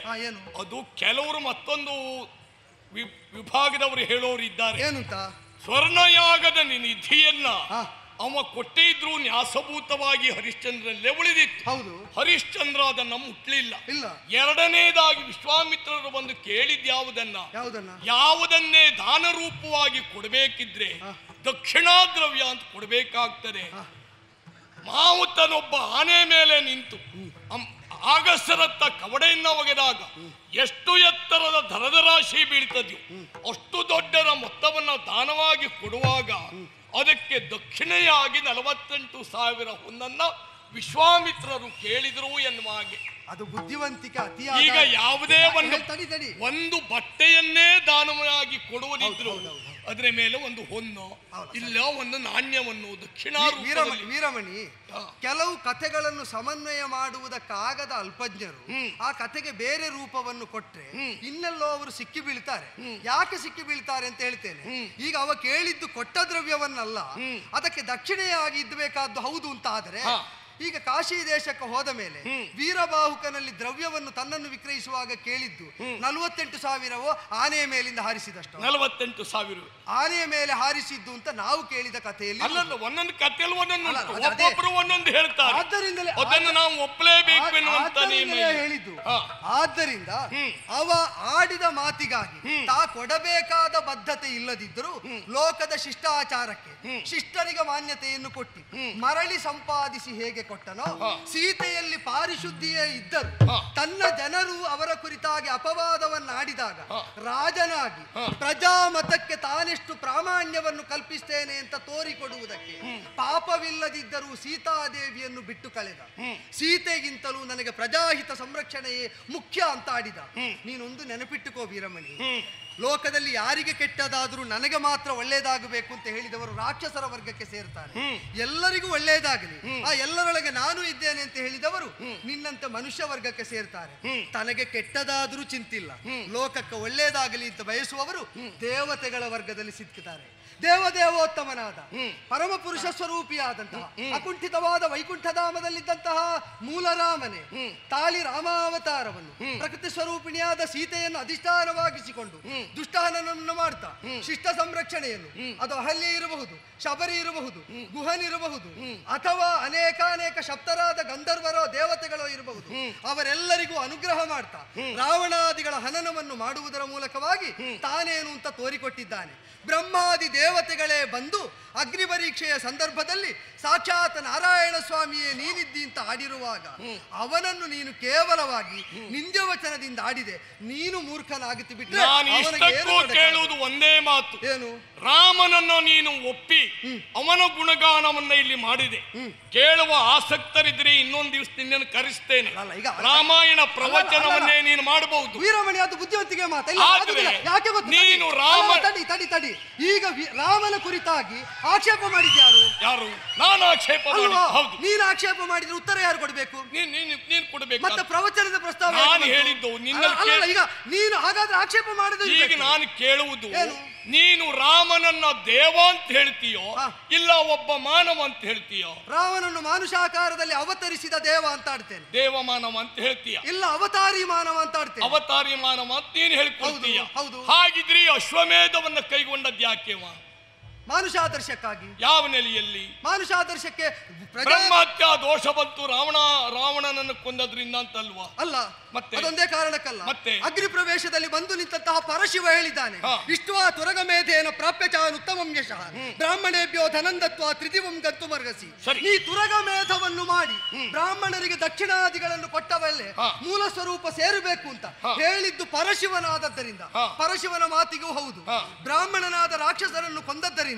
[SPEAKER 2] ಏನು
[SPEAKER 3] ಅದು ಕೆಲವರು ಮತ್ತೊಂದು ವಿಭಾಗದವರು ಹೇಳೋರು ಇದ್ದಾರೆ.
[SPEAKER 2] ಏನಂತ?
[SPEAKER 3] ಸ್ವರ್ಣಯಾಗದ ನಿಧಿಯನ್ನ ಅವ ಕೊಟ್ಟಿದ್ರು ನ್ಯಾಸಭೂತವಾಗಿ ಹರಿಶ್ಚಂದ್ರನಲ್ಲೇ ಉಳಿದಿತ್ತು.
[SPEAKER 2] ಹೌದು,
[SPEAKER 3] ಹರಿಶ್ಚಂದ್ರ ಅದನ್ನ ಮುಟ್ಲಿಲ್ಲ.
[SPEAKER 2] ಇಲ್ಲ.
[SPEAKER 3] ಎರಡನೇದಾಗಿ ವಿಶ್ವಾಮಿತ್ರರು ಬಂದು ಕೇಳಿದ್ಯಾವುದನ್ನ, ಯಾವುದನ್ನೇ ದಾನ ರೂಪವಾಗಿ ಕೊಡಬೇಕಿದ್ರೆ ದಕ್ಷಿಣಾದ್ರವ್ಯ ಅಂತ ಕೊಡಬೇಕಾಗ್ತದೆ. ಮಾವುತನೊಬ್ಬ ಆನೆ ಮೇಲೆ ನಿಂತು ಆಗಸರತ್ತ ಕವಡೆಯನ್ನ ಒಗೆದಾಗ ಎಷ್ಟು ಎತ್ತರದ ಧನದ ರಾಶಿ ಬೀಳ್ತದೆಯೋ ಅಷ್ಟು ದೊಡ್ಡರ ಮೊತ್ತವನ್ನ ದಾನವಾಗಿ ಕೊಡುವಾಗ ಅದಕ್ಕೆ ದಕ್ಷಿಣೆಯಾಗಿ 48,000 ಹೊನ್ನನ್ನ ವಿಶ್ವಾಮಿತ್ರರು ಕೇಳಿದರು ಎನ್ನುವ ಹಾಗೆ.
[SPEAKER 2] ಅದು ಬುದ್ಧಿವಂತಿಕೆ.
[SPEAKER 3] ಈಗ ಯಾವುದೇ ಒಂದು ಬಟ್ಟೆಯನ್ನೇ ದಾನವಾಗಿ ಕೊಡುವುದಿದ್ರು ಅದರ ಮೇಲೆ ಒಂದು ಹೊನ್ನು ಇಲ್ಲ ಒಂದು ನಾಣ್ಯವನ್ನು ದಕ್ಷಿಣ.
[SPEAKER 2] ವೀರಮಣಿ, ಕೆಲವು ಕಥೆಗಳನ್ನು ಸಮನ್ವಯ ಮಾಡುವುದಕ್ಕಾಗದ ಅಲ್ಪಜ್ಞರು ಆ ಕಥೆಗೆ ಬೇರೆ ರೂಪವನ್ನು ಕೊಟ್ರೆ ಇನ್ನೆಲ್ಲೋ ಅವರು ಸಿಕ್ಕಿ ಬೀಳ್ತಾರೆ. ಯಾಕೆ ಸಿಕ್ಕಿ ಬೀಳ್ತಾರೆ ಅಂತ ಹೇಳ್ತೇನೆ. ಈಗ ಅವ ಕೇಳಿದ್ದು ಕೊಟ್ಟ ದ್ರವ್ಯವನ್ನಲ್ಲ, ಅದಕ್ಕೆ ದಕ್ಷಿಣೆಯಾಗಿ ಇದ್ದಬೇಕಾದ್ದು ಹೌದು ಅಂತ ಆದರೆ ಈಗ ಕಾಶಿ ದೇಶಕ್ಕೆ ಹೋದ ಮೇಲೆ ವೀರಬಾಹುಕನಲ್ಲಿ ದ್ರವ್ಯವನ್ನು ತನ್ನನ್ನು ವಿಕ್ರಯಿಸುವಾಗ ಕೇಳಿದ್ದು 48,000 ಆನೆಯ ಮೇಲಿಂದ ಹಾರಿಸಿದಷ್ಟು.
[SPEAKER 3] 48,000
[SPEAKER 2] ಆನೆಯ ಮೇಲೆ ಹಾರಿಸಿದ್ದು ಅಂತ ನಾವು ಕೇಳಿದ ಕಥೆಯಲ್ಲಿ
[SPEAKER 3] ಒಂದೊಂದು ಕಥೆಯಲ್ಲಿ ಒಂದೊಂದು ಹೇಳ್ತಾರೆ.
[SPEAKER 2] ಆದ್ದರಿಂದಲೇ
[SPEAKER 3] ಅದನ್ನು ನಾವು ಒಪ್ಪಲೇಬೇಕು
[SPEAKER 2] ಹೇಳಿದ್ದು. ಆದ್ದರಿಂದ ಅವ ಆಡಿದ ಮಾತಿಗಾಗಿ ತಾ ಕೊಡಬೇಕಾದ ಬದ್ಧತೆ ಇಲ್ಲದಿದ್ದರೂ ಲೋಕದ ಶಿಷ್ಟಾಚಾರಕ್ಕೆ ಶಿಷ್ಟರಿಗೆ ಮಾನ್ಯತೆಯನ್ನು ಕೊಟ್ಟು ಮರಳಿ ಸಂಪಾದಿಸಿ ಹೇಗೆ ಸೀತೆಗೆ ಕೊಟ್ಟನೋ, ಸೀತೆಯಲ್ಲಿ ಪಾರಿಶುದ್ಧಿಯೇ ಇದ್ದರು ತನ್ನ ಜನರು ಅವರ ಕುರಿತಾಗಿ ಅಪವಾದವನ್ನಾಡಿದಾಗ ರಾಜನಾಗಿ ಪ್ರಜಾಮತಕ್ಕೆ ತಾನೆಷ್ಟು ಪ್ರಾಮಾಣ್ಯವನ್ನು ಕಲ್ಪಿಸ್ತೇನೆ ಅಂತ ತೋರಿಕೊಡುವುದಕ್ಕೆ ಪಾಪವಿಲ್ಲದಿದ್ದರೂ ಸೀತಾದೇವಿಯನ್ನು ಬಿಟ್ಟು ಕಳೆದ. ಸೀತೆಗಿಂತಲೂ ನನಗೆ ಪ್ರಜಾಹಿತ ಸಂರಕ್ಷಣೆಯೇ ಮುಖ್ಯ ಅಂತ ಆಡಿದ. ನೀನೊಂದು ನೆನಪಿಟ್ಟುಕೋ ವೀರಮಣಿ, ಲೋಕದಲ್ಲಿ ಯಾರಿಗೆ ಕೆಟ್ಟದಾದರೂ ನನಗೆ ಮಾತ್ರ ಒಳ್ಳೇದಾಗಬೇಕು ಅಂತ ಹೇಳಿದವರು ರಾಕ್ಷಸರ ವರ್ಗಕ್ಕೆ ಸೇರ್ತಾರೆ. ಎಲ್ಲರಿಗೂ ಒಳ್ಳೇದಾಗಲಿ, ಆ ಎಲ್ಲರೊಳಗೆ ನಾನು ಇದ್ದೇನೆ ಅಂತ ಹೇಳಿದವರು ನಿನ್ನಂತೆ ಮನುಷ್ಯ ವರ್ಗಕ್ಕೆ ಸೇರ್ತಾರೆ. ತನಗೆ ಕೆಟ್ಟದಾದರೂ ಚಿಂತಿಲ್ಲ, ಲೋಕಕ್ಕೆ ಒಳ್ಳೇದಾಗಲಿ ಅಂತ ಬಯಸುವವರು ದೇವತೆಗಳ ವರ್ಗದಲ್ಲಿ ಸಿಕ್ಕುತ್ತಾರೆ. ದೇವದೇವೋತ್ತಮನಾದ ಪರಮ ಪುರುಷ ಸ್ವರೂಪಿಯಾದಂತಹ ಅಕುಂಠಿತವಾದ ವೈಕುಂಠಧಾಮದಲ್ಲಿದ್ದಂತಹ ಮೂಲರಾಮನೆ ತಾಳಿ ರಾಮಾವತಾರವನ್ನು ಪ್ರಕೃತಿ ಸ್ವರೂಪಿಣಿಯಾದ ಸೀತೆಯನ್ನು ಅಧಿಷ್ಠಾನವಾಗಿಸಿಕೊಂಡು ದುಷ್ಟಹನನನ್ನು ಮಾಡ್ತಾ ಶಿಷ್ಟ ಸಂರಕ್ಷಣೆಯನ್ನು, ಅದು ಅಹಲ್ಯೆ ಇರಬಹುದು, ಶಬರಿ ಇರಬಹುದು, ಗುಹನಿರಬಹುದು, ಅಥವಾ ಅನೇಕಾನೇಕ ಶಬ್ದರಾದ ಗಂಧರ್ವರೋ ದೇವತೆಗಳೋ ಇರಬಹುದು, ಅವರೆಲ್ಲರಿಗೂ ಅನುಗ್ರಹ ಮಾಡ್ತಾ ರಾವಣಾದಿಗಳ ಹನನವನ್ನು ಮಾಡುವುದರ ಮೂಲಕವಾಗಿ ತಾನೇನು ಅಂತ ತೋರಿಕೊಟ್ಟಿದ್ದಾನೆ. ಬ್ರಹ್ಮಾದಿ ದೇವತೆಗಳೇ ಬಂದು ಅಗ್ನಿ ಪರೀಕ್ಷೆಯ ಸಂದರ್ಭದಲ್ಲಿ ಸಾಕ್ಷಾತ್ ನಾರಾಯಣ ಸ್ವಾಮಿಯೇ ನೀನಿದ್ದಿ ಅಂತ ಆಡಿರುವಾಗ ಅವನನ್ನು ನೀನು ಕೇವಲವಾಗಿ ನಿಂದ್ಯವಚನದಿಂದ ಆಡಿದೆ. ನೀನು ಮೂರ್ಖನಾಗುತ್ತಿ ಬಿಟ್ಟರೆ
[SPEAKER 3] ಕೇಳುವುದು ಒಂದೇ ಮಾತು,
[SPEAKER 2] ಏನು?
[SPEAKER 3] ರಾಮನನ್ನು ನೀನು ಒಪ್ಪಿ ಅವನ ಗುಣಗಾನವನ್ನ ಇಲ್ಲಿ ಮಾಡಿದೆ. ಕೇಳುವ ಆಸಕ್ತರಿದ್ರೆ ಇನ್ನೊಂದು ದಿವಸ ನಿನ್ನನ್ನು ಕರೆಸ್ತೇನೆ, ರಾಮಾಯಣ ಪ್ರವಚನವನ್ನೇ ನೀನು ಮಾಡಬಹುದು.
[SPEAKER 2] ವೀರಮಣಿ, ಅದು ಬುದ್ಧಿವಂತಿಕೆ ಮಾತು.
[SPEAKER 3] ಯಾಕೆ ನೀನು ರಾಮ
[SPEAKER 2] ತಡಿ ಈಗ ರಾಮನ ಕುರಿತಾಗಿ ಆಕ್ಷೇಪ ಮಾಡಿದ್ಯಾರು?
[SPEAKER 3] ಯಾರು? ನಾನು ಆಕ್ಷೇಪ ಮಾಡಿ. ಹೌದು,
[SPEAKER 2] ನೀನು ಆಕ್ಷೇಪ ಮಾಡಿದ್ರೆ ಉತ್ತರ ಯಾರು ಕೊಡಬೇಕು?
[SPEAKER 3] ನೀನು ಕೊಡಬೇಕು.
[SPEAKER 2] ಮತ್ತೆ ಪ್ರವಚನದ ಪ್ರಸ್ತಾವ
[SPEAKER 3] ನಾನು ಹೇಳಿದ್ದು ನಿನ್ನ.
[SPEAKER 2] ಈಗ ನೀನು ಹಾಗಾದ್ರೆ ಆಕ್ಷೇಪ ಮಾಡಿದ್ರೆ
[SPEAKER 3] ಈಗ ನಾನು ಕೇಳುವುದು, ನೀನು ರಾಮನನ್ನ ದೇವ ಅಂತ ಹೇಳ್ತೀಯೋ ಇಲ್ಲ ಒಬ್ಬ ಮಾನವ ಅಂತ ಹೇಳ್ತೀಯೋ?
[SPEAKER 2] ರಾಮನನ್ನು ಮಾನುಷಾಕಾರದಲ್ಲಿ ಅವತರಿಸಿದ ದೇವ ಅಂತ ಆಡ್ತೇನೆ.
[SPEAKER 3] ದೇವ ಮಾನವ ಅಂತ ಹೇಳ್ತೀಯ?
[SPEAKER 2] ಇಲ್ಲ, ಅವತಾರಿ ಮಾನವ ಅಂತ ಆಡ್ತೇನೆ.
[SPEAKER 3] ಅವತಾರಿ ಮಾನವ ಅಂತ ನೀನು ಹೇಳ್ಕೊಳ್ತೀಯ.
[SPEAKER 2] ಹೌದು.
[SPEAKER 3] ಹಾಗಿದ್ರೆ ಅಶ್ವಮೇಧವನ್ನ ಕೈಗೊಂಡದ್ದು ಯಾಕೆವ?
[SPEAKER 2] ಮಾನುಷಾದರ್ಶಕ್ಕಾಗಿ.
[SPEAKER 3] ಯಾವ ನೆಲೆಯಲ್ಲಿ?
[SPEAKER 2] ಮಾನುಷಾದರ್ಶಕ್ಕೆ
[SPEAKER 3] ಬ್ರಹ್ಮಹತ್ಯಾ ದೋಷ ಬಂತು ರಾವಣನನ್ನು ಕೊಂದದ್ರಿಂದ ಅಂತಲ್ವಾ?
[SPEAKER 2] ಅಲ್ಲ,
[SPEAKER 3] ಮತ್ತೆ
[SPEAKER 2] ಅದೊಂದೇ ಕಾರಣಕ್ಕಲ್ಲ.
[SPEAKER 3] ಮತ್ತೆ
[SPEAKER 2] ಅಗ್ನಿ ಪ್ರವೇಶದಲ್ಲಿ ಬಂದು ನಿಂತಹ ಪರಶಿವ ಹೇಳಿದ್ದಾನೆ, ಇಷ್ಟ್ವಾ ತುರಗಮೇಧೇನ ಪ್ರಾಪ್ಯಚಾನ್ ಉತ್ತಮಂ ಯಶಃ ಬ್ರಾಹ್ಮಣೇಭ್ಯೋ ಧನಂದತ್ವ ತ್ರಿದಿವಂ ಗಂತು ಮರ್ಗಸಿ. ಈ ತುರಗಮೇಧವನ್ನು ಮಾಡಿ ಬ್ರಾಹ್ಮಣರಿಗೆ ದಕ್ಷಿಣಾದಿಗಳನ್ನು ಕೊಟ್ಟವಲ್ಲೇ ಮೂಲ ಸ್ವರೂಪ ಸೇರಬೇಕು ಅಂತ ಹೇಳಿದ್ದು ಪರಶಿವನಾದದ್ದರಿಂದ, ಪರಶಿವನ ಮಾತಿಗೂ ಹೌದು. ಬ್ರಾಹ್ಮಣನಾದ ರಾಕ್ಷಸರನ್ನು ಕೊಂದದ್ದರಿಂದ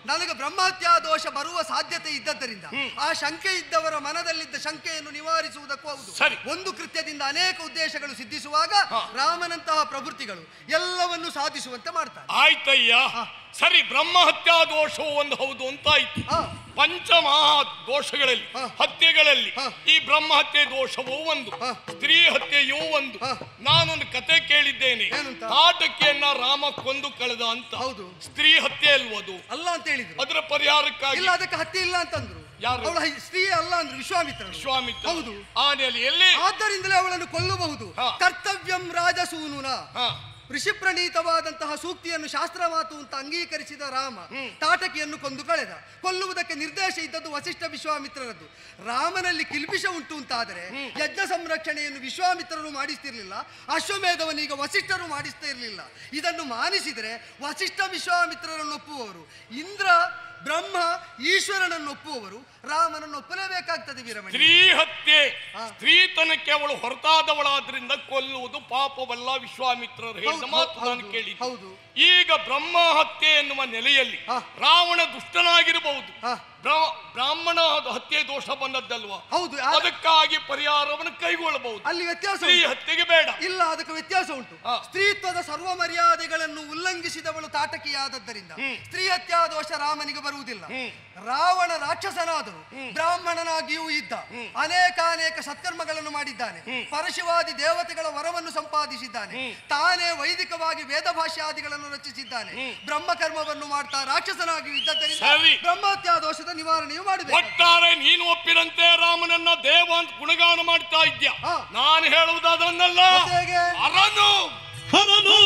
[SPEAKER 2] ನನಗೆ ಬ್ರಹ್ಮಹತ್ಯಾ ದೋಷ ಬರುವ ಸಾಧ್ಯತೆ ಇದ್ದದ್ದರಿಂದ ಆ ಶಂಕೆ ಇದ್ದವರ ಮನದಲ್ಲಿದ್ದ ಶಂಕೆಯನ್ನು ನಿವಾರಿಸುವುದಕ್ಕೂ ಹೌದು. ಒಂದು ಕೃತ್ಯದಿಂದ ಅನೇಕ ಉದ್ದೇಶಗಳು ಸಿದ್ಧಿಸುವಾಗ ರಾಮನಂತಹ ಪ್ರವೃತ್ತಿಗಳು ಎಲ್ಲವನ್ನು ಸಾಧಿಸುವಂತೆ ಮಾಡ್ತಾರೆ.
[SPEAKER 3] ಆಯ್ತಯ್ಯ, ಸರಿ, ಬ್ರಹ್ಮಹತ್ಯಾ ದೋಷವು ಒಂದು ಹೌದು ಅಂತಾಯ್ತು. ಪಂಚಮಹಾ ದೋಷಗಳಲ್ಲಿ, ಹತ್ಯೆಗಳಲ್ಲಿ ಈ ಬ್ರಹ್ಮಹತ್ಯೆ ದೋಷವೂ ಒಂದು, ಸ್ತ್ರೀ ಹತ್ಯೆಯೂ ಒಂದು. ನಾನೊಂದು ಕತೆ ಕೇಳಿದ್ದೇನೆ, ತಾಟಕಿಯನ್ನ ರಾಮ ಕೊಂದು ಕಳೆದ ಅಂತ.
[SPEAKER 2] ಹೌದು,
[SPEAKER 3] ಸ್ತ್ರೀ ಹತ್ಯೆ ಅಲ್ವದು?
[SPEAKER 2] ಅಲ್ಲ ಅಂತ ಹೇಳಿದ್ರು.
[SPEAKER 3] ಅದರ ಪರಿಹಾರಕ್ಕಾಗಿ
[SPEAKER 2] ಇಲ್ಲ, ಅದಕ್ಕೆ ಹತ್ಯೆ ಇಲ್ಲ ಅಂತಂದ್ರು. ಅವಳ ಸ್ತ್ರೀ ಅಲ್ಲ ಅಂದ್ರು ವಿಶ್ವಾಮಿತ್ರ. ಹೌದು,
[SPEAKER 3] ಆ ನೆಲೆಯಲ್ಲಿ
[SPEAKER 2] ಆದ್ದರಿಂದಲೇ ಅವಳನ್ನು ಕೊಲ್ಲಬಹುದು. ಕರ್ತವ್ಯಂ ರಾಜಸೂನುನ ಋಷಿಪ್ರಣೀತವಾದಂತಹ ಸೂಕ್ತಿಯನ್ನು ಶಾಸ್ತ್ರ ಮಾತು ಅಂತ ಅಂಗೀಕರಿಸಿದ ರಾಮ ತಾಟಕಿಯನ್ನು ಕೊಂದು ಕಳೆದ. ಕೊಲ್ಲುವುದಕ್ಕೆ ನಿರ್ದೇಶ ಇದ್ದದ್ದು ವಸಿಷ್ಠ ವಿಶ್ವಾಮಿತ್ರರದ್ದು. ರಾಮನಲ್ಲಿ ಕಿಲ್ಬಿಷ ಉಂಟು ಅಂತಾದರೆ ಯಜ್ಞ ಸಂರಕ್ಷಣೆಯನ್ನು ವಿಶ್ವಾಮಿತ್ರರು ಮಾಡಿಸ್ತಿರ್ಲಿಲ್ಲ, ಅಶ್ವಮೇಧವನ್ನು ಈಗ ವಸಿಷ್ಠರು ಮಾಡಿಸ್ತಾ ಇರಲಿಲ್ಲ. ಇದನ್ನು ಮಾನಿಸಿದರೆ ವಸಿಷ್ಠ ವಿಶ್ವಾಮಿತ್ರರನ್ನು ಒಪ್ಪುವವರು, ಇಂದ್ರ ಬ್ರಹ್ಮ ಈಶ್ವರನನ್ನು ಒಪ್ಪುವವರು ರಾಮನನ್ನು ಒಪ್ಪಲೇಬೇಕಾಗ್ತದೆ. ವೀರಮಣಿ,
[SPEAKER 3] ಸ್ತ್ರೀ ಹತ್ಯೆ, ಸ್ತ್ರೀತನಕ್ಕೆ ಅವಳು ಹೊರತಾದವಳಾದ್ರಿಂದ ಕೊಲ್ಲುವುದು ಪಾಪವಲ್ಲ. ವಿಶ್ವಾಮಿತ್ರರು ಹೇಳಿದ ಮಾತು ನಾನು ಕೇಳಿ.
[SPEAKER 2] ಹೌದು,
[SPEAKER 3] ಈಗ ಬ್ರಹ್ಮ ಹತ್ಯೆ ಎನ್ನುವ ನೆಲೆಯಲ್ಲಿ ರಾವಣ ದುಷ್ಟನಾಗಿರಬಹುದು, ಬ್ರಾಹ್ಮಣ ಹತ್ಯೆ ದೋಷ ಬಂದದ್ದಲ್ವಾ?
[SPEAKER 2] ಹೌದು,
[SPEAKER 3] ಅದಕ್ಕಾಗಿ ಪರಿಹಾರವನ್ನು ಕೈಗೊಳ್ಳಬಹುದು.
[SPEAKER 2] ಅಲ್ಲಿ ವ್ಯತ್ಯಾಸ.
[SPEAKER 3] ಸ್ತ್ರೀ ಹತ್ಯೆಗೆ ಬೇಡ.
[SPEAKER 2] ಇಲ್ಲ, ಅದಕ್ಕೆ ವ್ಯತ್ಯಾಸ ಉಂಟು. ಸ್ತ್ರೀತ್ವದ ಸರ್ವ ಮರ್ಯಾದೆಗಳನ್ನು ಉಲ್ಲಂಘಿಸಿದವಳು ತಾಟಕಿಯಾದದ್ದರಿಂದ ಸ್ತ್ರೀ ಹತ್ಯಾ ದೋಷ ರಾಮನಿಗೆ ಬರುವುದಿಲ್ಲ. ರಾವಣ ರಾಕ್ಷಸನಾದರೂ ಬ್ರಾಹ್ಮಣನಾಗಿಯೂ ಇದ್ದ, ಅನೇಕಾನೇಕ ಸತ್ಕರ್ಮಗಳನ್ನು ಮಾಡಿದ್ದಾನೆ, ಪರಶಿವಾದಿ ದೇವತೆಗಳ ವರವನ್ನು ಸಂಪಾದಿಸಿದ್ದಾನೆ, ತಾನೇ ವೈದಿಕವಾಗಿ ವೇದ ಭಾಷ್ಯಾದಿಗಳನ್ನು ರಚಿಸಿದ್ದಾನೆ, ಬ್ರಹ್ಮಕರ್ಮವನ್ನು ಮಾಡ್ತಾ ರಾಕ್ಷಸನಾಗಿಯೂ ಇದ್ದರಿಂದ ಬ್ರಹ್ಮಹತ್ಯಾ ದೋಷದ ನಿವಾರಣೆಯು ಮಾಡಬೇಕು.
[SPEAKER 3] ಒಟ್ಟಾರೆ ನೀನು ಒಪ್ಪಿದಂತೆ ರಾಮನನ್ನ ದೇವ ಅಂತ ಗುಣಗಾನ ಮಾಡ್ತಾ ಇದ್ಯಾ. ನಾನು ಹೇಳುವುದನ್ನಲ್ಲ, ಅರನು
[SPEAKER 4] ಹರನು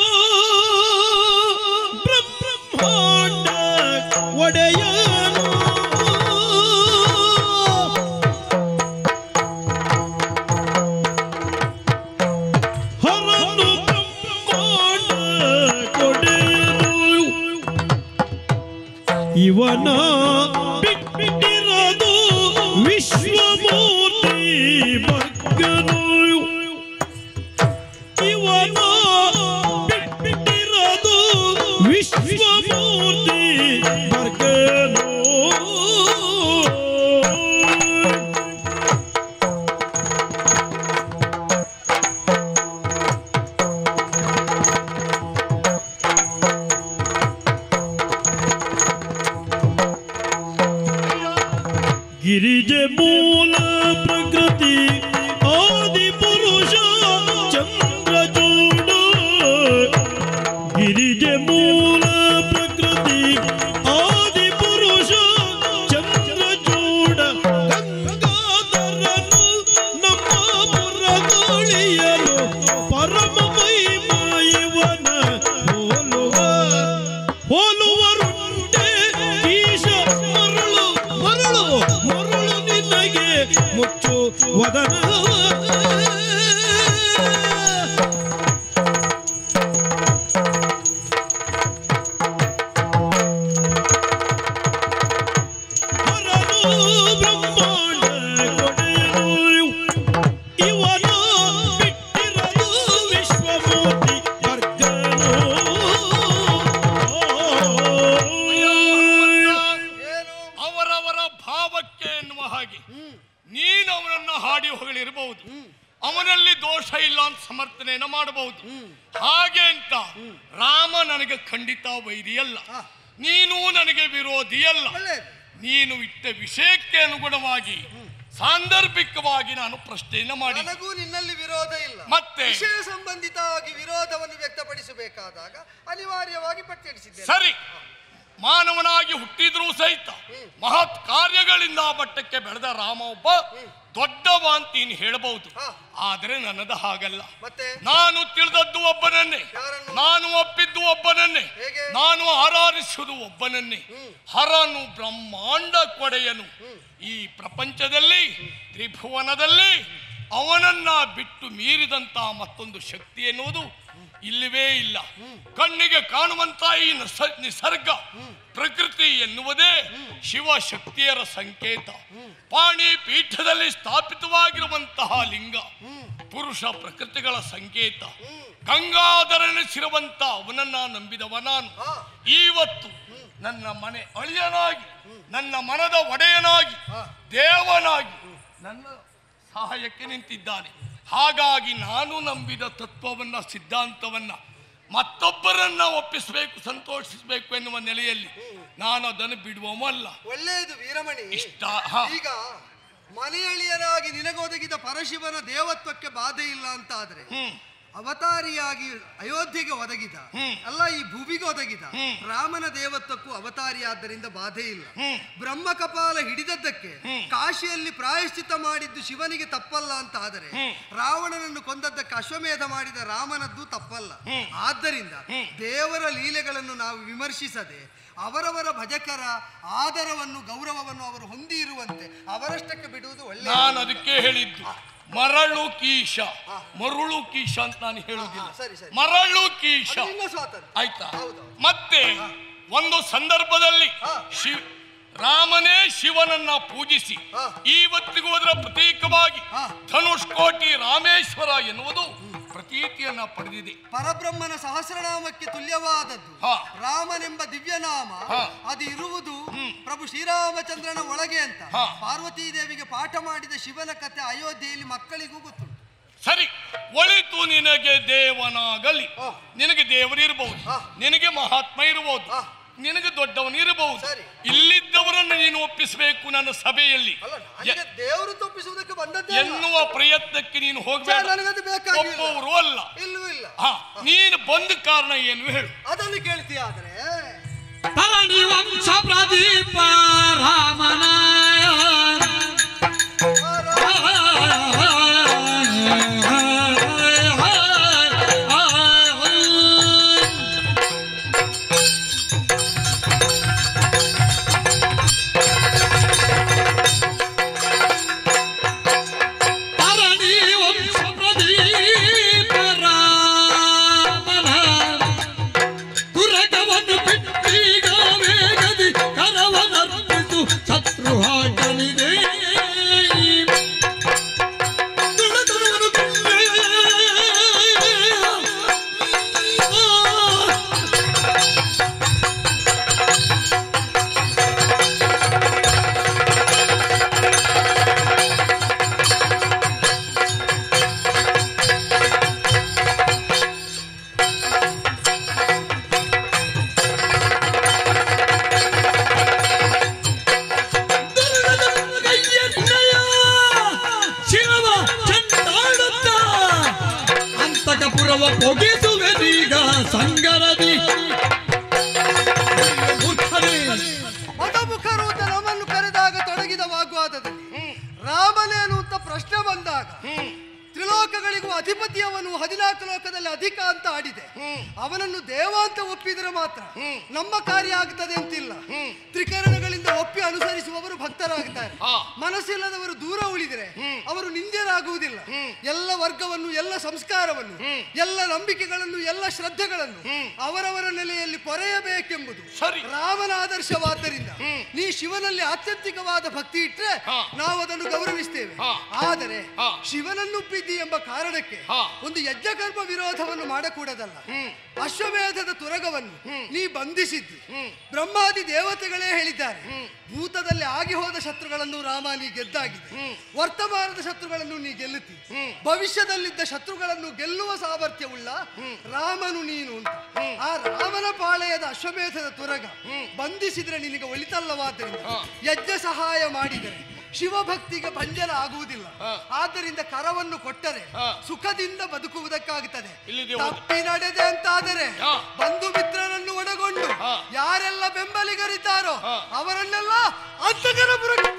[SPEAKER 4] ಬ್ರಹ್ಮಾಂಡ ಒಡೆಯನು ಹರನು ಬ್ರಹ್ಮಾಂಡ ಒಡೆಯನು ಇವನ ಬಿಟ್ಟಿರದು ವಿಶ್ವವ ಗಿರಿಜೆ ಮೂಲ ಪ್ರಕೃತಿ ಆದಿ ಪುರುಷ ಚಂದ್ರಚೂಡ ಗಿರಿಜೆ ಮೂಲ ಪ್ರಕೃತಿ ಆದಿ ಪುರುಷ ಚಂದ್ರಚೂಡ ಗಂಗಾಧರನು ನಮ್ಮ ಪುರಗಳಿಯಲು ಪರಮ ಮಹಿಮಾಯವನ ಹೋಲುವರುಂಟೆ ಈಶ ಮರಳು ಮರಳು ಮರಳು ನಿನಗೆ ಮುಚ್ಚು ವದನ
[SPEAKER 3] ಅವನಲ್ಲಿ ದೋಷ ಇಲ್ಲ ಅಂತ ಸಮರ್ಥನೆಯನ್ನು ಮಾಡಬಹುದು. ಹಾಗೆ ಅಂತ ರಾಮ ನನಗೆ ಖಂಡಿತ ವೈರಿಯಲ್ಲ, ನೀನು ನನಗೆ ವಿರೋಧಿಯಲ್ಲ. ನೀನು ಇಟ್ಟ ವಿಷಯಕ್ಕೆ ಅನುಗುಣವಾಗಿ ಸಾಂದರ್ಭಿಕವಾಗಿ ನಾನು ಪ್ರಶ್ನೆಯನ್ನು ಮಾಡಿ
[SPEAKER 2] ನನಗೂ ನಿನ್ನಲ್ಲಿ ವಿರೋಧ ಇಲ್ಲ.
[SPEAKER 3] ಮತ್ತೆ
[SPEAKER 2] ವಿಷಯ ಸಂಬಂಧಿತವಾಗಿ ವಿರೋಧವನ್ನು ವ್ಯಕ್ತಪಡಿಸಬೇಕಾದಾಗ ಅನಿವಾರ್ಯವಾಗಿ ಪಟ್ಟಿಡಿಸಿದ್ದೇನೆ.
[SPEAKER 3] ಸರಿ, ಮಾನವನಾಗಿ ಹುಟ್ಟಿದ್ರೂ ಸಹಿತ ಮಹತ್ ಕಾರ್ಯಗಳಿಂದ ಮಟ್ಟಕ್ಕೆ ಬೆಳೆದ ರಾಮ ಒಬ್ಬ ದೊಡ್ಡವ ಅಂತ ನೀನು ಹೇಳಬಹುದು. ಆದರೆ ನನ್ನದು ಹಾಗಲ್ಲ. ನಾನು ತಿಳಿದದ್ದು ಒಬ್ಬನನ್ನೇ, ನಾನು ಒಪ್ಪಿದ್ದು ಒಬ್ಬನನ್ನೇ, ನಾನು ಆರಾಧಿಸುವುದು ಒಬ್ಬನನ್ನೇ. ಹರನು ಬ್ರಹ್ಮಾಂಡ ಕೊಡೆಯನು. ಈ ಪ್ರಪಂಚದಲ್ಲಿ ತ್ರಿಭುವನದಲ್ಲಿ ಅವನನ್ನ ಬಿಟ್ಟು ಮೀರಿದಂತ ಮತ್ತೊಂದು ಶಕ್ತಿ ಎನ್ನುವುದು ಇಲ್ಲವೇ ಇಲ್ಲ. ಕಣ್ಣಿಗೆ ಕಾಣುವಂತ ಈ ನಿಸರ್ಗ ಪ್ರಕೃತಿ ಎನ್ನುವುದೇ ಶಿವಶಕ್ತಿಯರ ಸಂಕೇತ. ಪಾಣಿ ಪೀಠದಲ್ಲಿ ಸ್ಥಾಪಿತವಾಗಿರುವಂತಹ ಲಿಂಗ ಪುರುಷ ಪ್ರಕೃತಿಗಳ ಸಂಕೇತ. ಗಂಗಾಧರನಿಸಿರುವಂತ ಅವನನ್ನ ನಂಬಿದವ ನಾನು ಇವತ್ತು ನನ್ನ ಮನೆ ಅಳಿಯನಾಗಿ, ನನ್ನ ಮನದ ಒಡೆಯನಾಗಿ, ದೇವನಾಗಿ ನನ್ನ ಸಹಾಯಕ್ಕೆ ನಿಂತಿದ್ದಾನೆ. ಹಾಗಾಗಿ ನಾನು ನಂಬಿದ ತತ್ವವನ್ನ, ಸಿದ್ಧಾಂತವನ್ನ ಮತ್ತೊಬ್ಬರನ್ನ ಒಪ್ಪಿಸಬೇಕು, ಸಂತೋಷಿಸಬೇಕು ಎನ್ನುವ ನೆಲೆಯಲ್ಲಿ ನಾನು ಅದನ್ನು ಬಿಡುವವಲ್ಲ.
[SPEAKER 2] ಒಳ್ಳೆಯದು ವೀರಮಣಿ.
[SPEAKER 3] ಇಷ್ಟ
[SPEAKER 2] ಈಗ ಮನೆಯಳಿಯರಾಗಿ ನಿನಗೊದಗಿದ ಪರಶಿವನ ದೇವತ್ವಕ್ಕೆ ಬಾಧೆ ಇಲ್ಲ ಅಂತ ಆದ್ರೆ ಅವತಾರಿಯಾಗಿ ಅಯೋಧ್ಯೆಗೆ ಒದಗಿದ ಅಲ್ಲ, ಈ ಭೂಮಿಗೆ ಒದಗಿದ ರಾಮನ ದೇವತ್ವಕ್ಕೂ ಅವತಾರಿ ಆದ್ದರಿಂದ ಬಾಧೆ ಇಲ್ಲ. ಬ್ರಹ್ಮ ಕಪಾಲ ಹಿಡಿದದ್ದಕ್ಕೆ ಕಾಶಿಯಲ್ಲಿ ಪ್ರಾಯಶ್ಚಿತ್ತ ಮಾಡಿದ್ದು ಶಿವನಿಗೆ ತಪ್ಪಲ್ಲ ಅಂತ ಆದರೆ ರಾವಣನನ್ನು ಕೊಂದದ್ದಕ್ಕೆ ಅಶ್ವಮೇಧ ಮಾಡಿದ ರಾಮನದ್ದು ತಪ್ಪಲ್ಲ. ಆದ್ದರಿಂದ ದೇವರ ಲೀಲೆಗಳನ್ನು ನಾವು ವಿಮರ್ಶಿಸದೆ ಅವರವರ ಭಜಕರ ಆದರವನ್ನು, ಗೌರವವನ್ನು ಅವರು ಹೊಂದಿ ಇರುವಂತೆ ಅವರಷ್ಟಕ್ಕೆ ಬಿಡುವುದು ಒಳ್ಳೆಯ.
[SPEAKER 3] ನಾನು ಅದಕ್ಕೆ ಹೇಳಿದ್ದು ಮರಳು ಕೀಶ, ಮರುಳು ಕೀಶ ಅಂತ ನಾನು ಹೇಳುವುದಿಲ್ಲ, ಮರಳು ಕೀಶ. ಆಯ್ತಾ? ಮತ್ತೆ ಒಂದು ಸಂದರ್ಭದಲ್ಲಿ ರಾಮನೇ ಶಿವನನ್ನ ಪೂಜಿಸಿ ಇವತ್ತಿಗೂ ಅದರ ಪ್ರತೀಕವಾಗಿ ಧನುಷ್ಕೋಟಿ ರಾಮೇಶ್ವರ ಎನ್ನುವುದು ಪ್ರತೀತಿಯನ್ನ ಪಡೆದಿದೆ.
[SPEAKER 2] ಪರಬ್ರಹ್ಮನ ಸಹಸ್ರನಾಮಕ್ಕೆ ತುಲ್ಯವಾದದ್ದು ರಾಮನೆಂಬ ದಿವ್ಯನಾಮ. ಅದು ಇರುವುದು ಪ್ರಭು ಶ್ರೀರಾಮಚಂದ್ರನ ಒಳಗೆ ಅಂತ ಪಾರ್ವತೀ ದೇವಿಗೆ ಪಾಠ ಮಾಡಿದ ಶಿವನ ಕಥೆ ಅಯೋಧ್ಯೆಯಲ್ಲಿ ಮಕ್ಕಳಿಗೂ ಗೊತ್ತುಂಟು.
[SPEAKER 3] ಸರಿ, ಒಳಿತು ನಿನಗೆ ದೇವನಾಗಲಿ, ನಿನಗೆ ದೇವರಿರಬಹುದು, ನಿನಗೆ ಮಹಾತ್ಮ ಇರಬಹುದು, ನಿನಗೆ ದೊಡ್ಡವನಿರಬಹುದು. ಇಲ್ಲಿದ್ದವರನ್ನು ನೀನು ಒಪ್ಪಿಸಬೇಕು ನನ್ನ ಸಭೆಯಲ್ಲಿ
[SPEAKER 2] ದೇವರು ತಪ್ಪಿಸುವುದಕ್ಕೆ ಬಂದದ್ದು
[SPEAKER 3] ಎನ್ನುವ ಪ್ರಯತ್ನಕ್ಕೆ ನೀನು ಹೋಗಬೇಕು. ಒಪ್ಪುವರು ಅಲ್ಲ. ನೀನು ಬಂದ ಕಾರಣ ಏನು ಹೇಳು,
[SPEAKER 2] ಅದನ್ನು ಕೇಳ್ತೀಯ. ಆದ್ರೆ
[SPEAKER 1] ತರಣಿ ವಂಶ ಪ್ರದೀಪ ರಾಮನ
[SPEAKER 2] ಬಂದಾಗ ತ್ರಿಲೋಕಗಳಿಗೂ ಅಧಿಪತಿಯವನು 14 ಲೋಕದಲ್ಲಿ ಅಧಿಕ ಅಂತ ಆಡಿದೆ. ಅವನನ್ನು ದೇವ ಅಂತ ಒಪ್ಪಿದರೆ ಮಾತ್ರ ನಮ್ಮ ಕಾರ್ಯ ಆಗ್ತದೆ ಅಂತಿಲ್ಲ. ತ್ರಿಕರಣಗಳಿಂದ ಒಪ್ಪಿ ಅನುಸರಿಸುವವರು ಭಕ್ತರಾಗ್ತಾರೆ. ಮನಸ್ಸಿಲ್ಲದವರು ದೂರ ಉಳಿದರೆ ಅವರು ನಿಂದ್ಯರಾಗುವುದಿಲ್ಲ. ಎಲ್ಲ ವರ್ಗವನ್ನು, ಎಲ್ಲ ಸಂಸ್ಕಾರವನ್ನು, ಎಲ್ಲ ನಂಬಿಕೆಗಳನ್ನು, ಎಲ್ಲ ಶ್ರದ್ಧೆಗಳನ್ನು ಅವರವರ ನೆಲೆಯಲ್ಲಿ ಪೊರೆಯಬೇಕೆಂಬುದು ರಾಮನ ಆದರ್ಶವಾದ್ದರಿಂದ ನೀ ಶಿವನಲ್ಲಿ ಆತ್ಯಂತಿಕವಾದ ಭಕ್ತಿ ಇಟ್ಟರೆ ನಾವು ಅದನ್ನು ಗೌರವಿಸ್ತೇವೆ. ಆದರೆ ಶಿವನನ್ನು ಎಂಬ ಕಾರಣಕ್ಕೆ ಒಂದು ಯಜ್ಞಕರ್ಮ ವಿರೋಧವನ್ನು ಮಾಡಕೂಡದಲ್ಲ. ಅಶ್ವಮೇಧದ ತುರಗವನ್ನು ನೀ ಬಂಧಿಸಿದ್ದು ಬ್ರಹ್ಮಾದಿ ದೇವತೆಗಳೇ ಹೇಳಿದ್ದಾರೆ. ಭೂತದಲ್ಲಿ ಆಗಿ ಹೋದ ಶತ್ರುಗಳನ್ನು ರಾಮ ನೀ ಗೆದ್ದಾಗಿದೆ. ವರ್ತಮಾನದ ಶತ್ರುಗಳನ್ನು ನೀ ಗೆಲ್ಲುತ್ತಿ. ಭವಿಷ್ಯದಲ್ಲಿದ್ದ ಶತ್ರುಗಳನ್ನು ಗೆಲ್ಲುವ ಸಾಮರ್ಥ್ಯವುಳ್ಳ ರಾಮನು ನೀನು ಅಂತ. ಆ ರಾಮನ ಪಾಳೆಯದ ಅಶ್ವಮೇಧದ ತುರಗ ಬಂಧಿಸಿದ್ರೆ ನಿನಗೆ ಒಳಿತಲ್ಲವಾದ್ದರಿಂದ ಯಜ್ಞ ಸಹಾಯ ಮಾಡಿದರೆ ಶಿವಭಕ್ತಿಗೆ ಭಂಜನ ಆಗುವುದಿಲ್ಲ. ಆದ್ದರಿಂದ ಕರವನ್ನು ಕೊಟ್ಟರೆ ಸುಖದಿಂದ ಬದುಕುವುದಕ್ಕಾಗುತ್ತದೆ. ತಪ್ಪಿ ನಡೆದೆ ಅಂತಾದರೆ ಬಂಧು ಮಿತ್ರರನ್ನು ಒಳಗೊಂಡು ಯಾರೆಲ್ಲ ಬೆಂಬಲಿಗರಿದ್ದಾರೋ ಅವರನ್ನೆಲ್ಲ ಅಂತಕರಪುರಕ್ಕೆ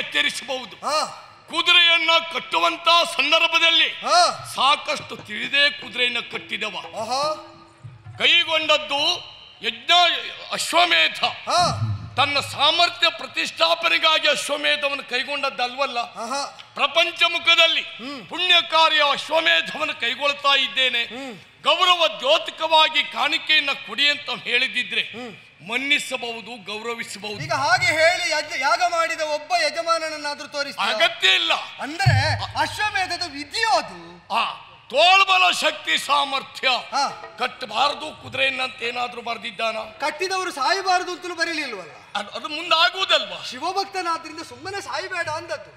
[SPEAKER 3] ಎಚ್ಚರಿಸಬಹುದು. ಕುದುರೆಯನ್ನ ಕಟ್ಟುವಂತ ಸಂದರ್ಭದಲ್ಲಿ ಸಾಕಷ್ಟು ತಿಳಿದೇ ಕುದುರೆಯನ್ನ ಕಟ್ಟಿದವ. ಕೈಗೊಂಡದ್ದು ಯಜ್ಞ ಅಶ್ವಮೇಧ. ತನ್ನ ಸಾಮರ್ಥ್ಯ ಪ್ರತಿಷ್ಠಾಪನೆಗಾಗಿ ಅಶ್ವಮೇಧವನ್ನು ಕೈಗೊಂಡದ್ದಲ್ವಲ್ಲ. ಪ್ರಪಂಚ ಮುಖದಲ್ಲಿ ಪುಣ್ಯ ಕಾರ್ಯ ಅಶ್ವಮೇಧವನ್ನು ಕೈಗೊಳ್ತಾ ಇದ್ದೇನೆ, ಗೌರವ ದ್ಯೋತಕವಾಗಿ ಕಾಣಿಕೆಯನ್ನ ಕೊಡಿ ಅಂತ ಹೇಳಿದಿದ್ರೆ ಮನ್ನಿಸಬಹುದು, ಗೌರವಿಸಬಹುದು.
[SPEAKER 2] ಈಗ ಹಾಗೆ ಹೇಳಿ ಯಾಗ ಮಾಡಿದ ಒಬ್ಬ ಯಜಮಾನನನ್ನಾದ್ರೂ ತೋರಿಸ
[SPEAKER 3] ಅಗತ್ಯ ಇಲ್ಲ.
[SPEAKER 2] ಅಂದ್ರೆ ಅಶ್ವಮೇಧದ ವಿಧಿಯೋದು
[SPEAKER 3] ತೋಳ್ಬಲ ಶಕ್ತಿ ಸಾಮರ್ಥ್ಯ ಕಟ್ಟಬಾರದು ಕುದುರೆಯನ್ನಂತ ಏನಾದ್ರೂ ಬರೆದಿದ್ದಾನ?
[SPEAKER 2] ಕಟ್ಟಿದವರು ಸಾಯಬಾರದು ಅಂತಲೂ ಬರೀಲಿಲ್ವಲ್ಲ.
[SPEAKER 3] ಅದು ಮುಂದಾಗುವುದಲ್ವಾ?
[SPEAKER 2] ಶಿವಭಕ್ತನಾದ್ರಿಂದ ಸುಮ್ಮನೆ ಸಾಯಬೇಡ ಅಂದದ್ದು.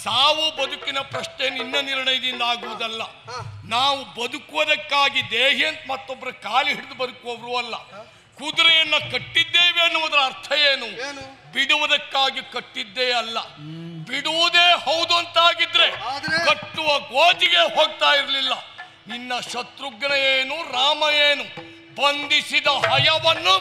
[SPEAKER 3] ಸಾವು ಬದುಕಿನ ಪ್ರಶ್ನೆ ನಿನ್ನ ನಿರ್ಣಯದಿಂದ ಆಗುವುದಲ್ಲ. ನಾವು ಬದುಕುವುದಕ್ಕಾಗಿ ದೇಹಿ ಅಂತ ಮತ್ತೊಬ್ಬರ ಕಾಲಿ ಹಿಡಿದು ಬದುಕುವವರು ಅಲ್ಲ. ಕುದುರೆಯನ್ನ ಕಟ್ಟಿದ್ದೇವೆ ಅನ್ನುವುದರ ಅರ್ಥ ಏನು? ಬಿಡುವುದಕ್ಕಾಗಿ ಕಟ್ಟಿದ್ದೇ ಅಲ್ಲ. ಬಿಡುವುದೇ ಹೌದು ಅಂತಾಗಿದ್ರೆ ಕಟ್ಟುವ ಗೋಜಿಗೆ ಹೋಗ್ತಾ ಇರಲಿಲ್ಲ. ನಿನ್ನ ಶತ್ರುಘ್ನ ಏನು, ರಾಮ ಏನು, ಬಂಧಿಸಿದ ಹಯವನ್ನು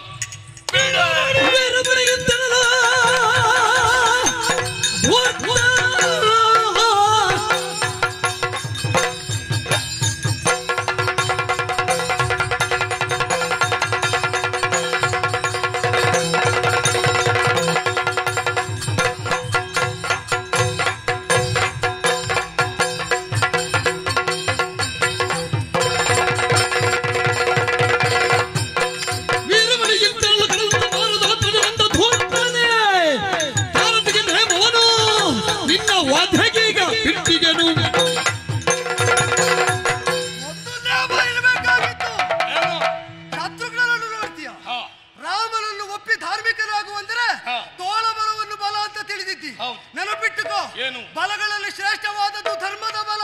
[SPEAKER 2] ಬಲಗಳಲ್ಲಿ ಶ್ರೇಷ್ಠವಾದದ್ದು ಧರ್ಮದ ಬಲ.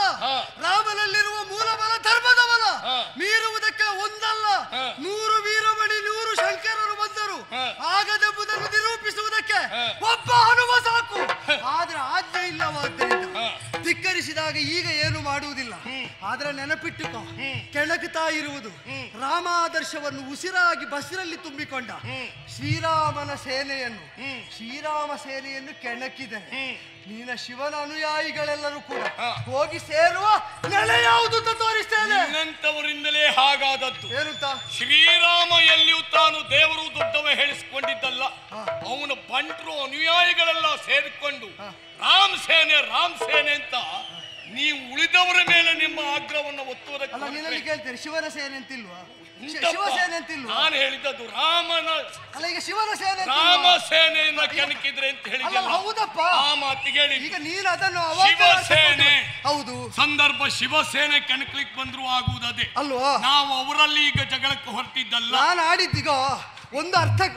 [SPEAKER 2] ರಾಮನಲ್ಲಿರುವ ಮೂಲ ಬಲ ಧರ್ಮದ ಬಲ. ಮೀರುವುದಕ್ಕೆ ಒಂದಲ್ಲ 100 ವೀರಮಣಿ 100 ಶಂಕರರು ಬಂದರು ಆಗದೆಂಬುದನ್ನು ನಿರೂಪಿಸುವುದಕ್ಕೆ ಒಬ್ಬ ಹನುಮ ಸಾಕು. ಆದ್ರೆ ಆಜ್ಞೆ ಇಲ್ಲವಾದ್ದರಿಂದ ಧಿಕ್ಕರಿಸಿದಾಗ ಈಗ ಏನು ಮಾಡುವುದಿಲ್ಲ. ಆದ್ರೆ ನೆನಪಿಟ್ಟುಕೋ, ಕೆಣಕುತ್ತಾ ಇರುವುದು ರಾಮ ಆದರ್ಶವನ್ನು ಉಸಿರಾಗಿ ಬಸಿರಲ್ಲಿ ತುಂಬಿಕೊಂಡ ಶ್ರೀರಾಮ ಸೇನೆಯನ್ನು ಕೆಣಕಿದರೆ ನೀನ ಶಿವನ ಅನುಯಾಯಿಗಳೆಲ್ಲರೂ ಕೂಡ ಹೋಗಿ ಸೇರುವ ನೆಲೆ ಯಾವುದು ಅಂತ ತೋರಿಸ್ತೇನೆ.
[SPEAKER 3] ನಿನ್ನಂತವರಿಂದಲೇ ಹಾಗಾದದ್ದು.
[SPEAKER 2] ಏನಂತ?
[SPEAKER 3] ಶ್ರೀರಾಮ ಎಲ್ಲಿಯೂ ತಾನು ದೇವರು ದೊಡ್ಡವ ಹೇಳಿಸಿಕೊಂಡಿದ್ದಲ್ಲ. ಅವನ ಬಂಟರು ಅನುಯಾಯಿಗಳೆಲ್ಲ ಸೇರಿಕೊಂಡು ರಾಮ್ ಸೇನೆ ಅಂತ ನೀವು ಉಳಿದವರ ಮೇಲೆ ನಿಮ್ಮ ಆಗ್ರಹವನ್ನು ಒತ್ತುವುದಕ್ಕೆ
[SPEAKER 2] ಕೇಳ್ತೇನೆ. ಶಿವನ ಸೇನೆ ಅಂತಿಲ್ವಾ? ಶಿವಸೇನೆ ಅಂತಿಲ್ವಾ?
[SPEAKER 3] ನಾನು ಹೇಳಿದ್ದು ರಾಮನ
[SPEAKER 2] ಅಲ್ಲ, ಈಗ ಶಿವನ ಸೇನೆ
[SPEAKER 3] ರಾಮ ಸೇನೆಯನ್ನ ಕೆಣಕಿದ್ರೆ ಅಂತ ಹೇಳಿದ.
[SPEAKER 2] ಹೌದಪ್ಪ,
[SPEAKER 3] ಆ ಮಾತಿಗೆ ಹೇಳಿ.
[SPEAKER 2] ಈಗ ನೀನು ಅದನ್ನು
[SPEAKER 3] ಶಿವಸೇನೆ
[SPEAKER 2] ಹೌದು
[SPEAKER 3] ಸಂದರ್ಭ ಶಿವಸೇನೆ ಕೆಣಕ್ಲಿಕ್ಕೆ ಬಂದ್ರು ಆಗುವುದೇ
[SPEAKER 2] ಅಲ್ವಾ?
[SPEAKER 3] ನಾವು ಅವರಲ್ಲಿ ಈಗ ಜಗಳಕ್ಕೆ ಹೊರಟಿದ್ದಲ್ಲ.
[SPEAKER 2] ನಾನು ಆಡಿದ್ದೀಗ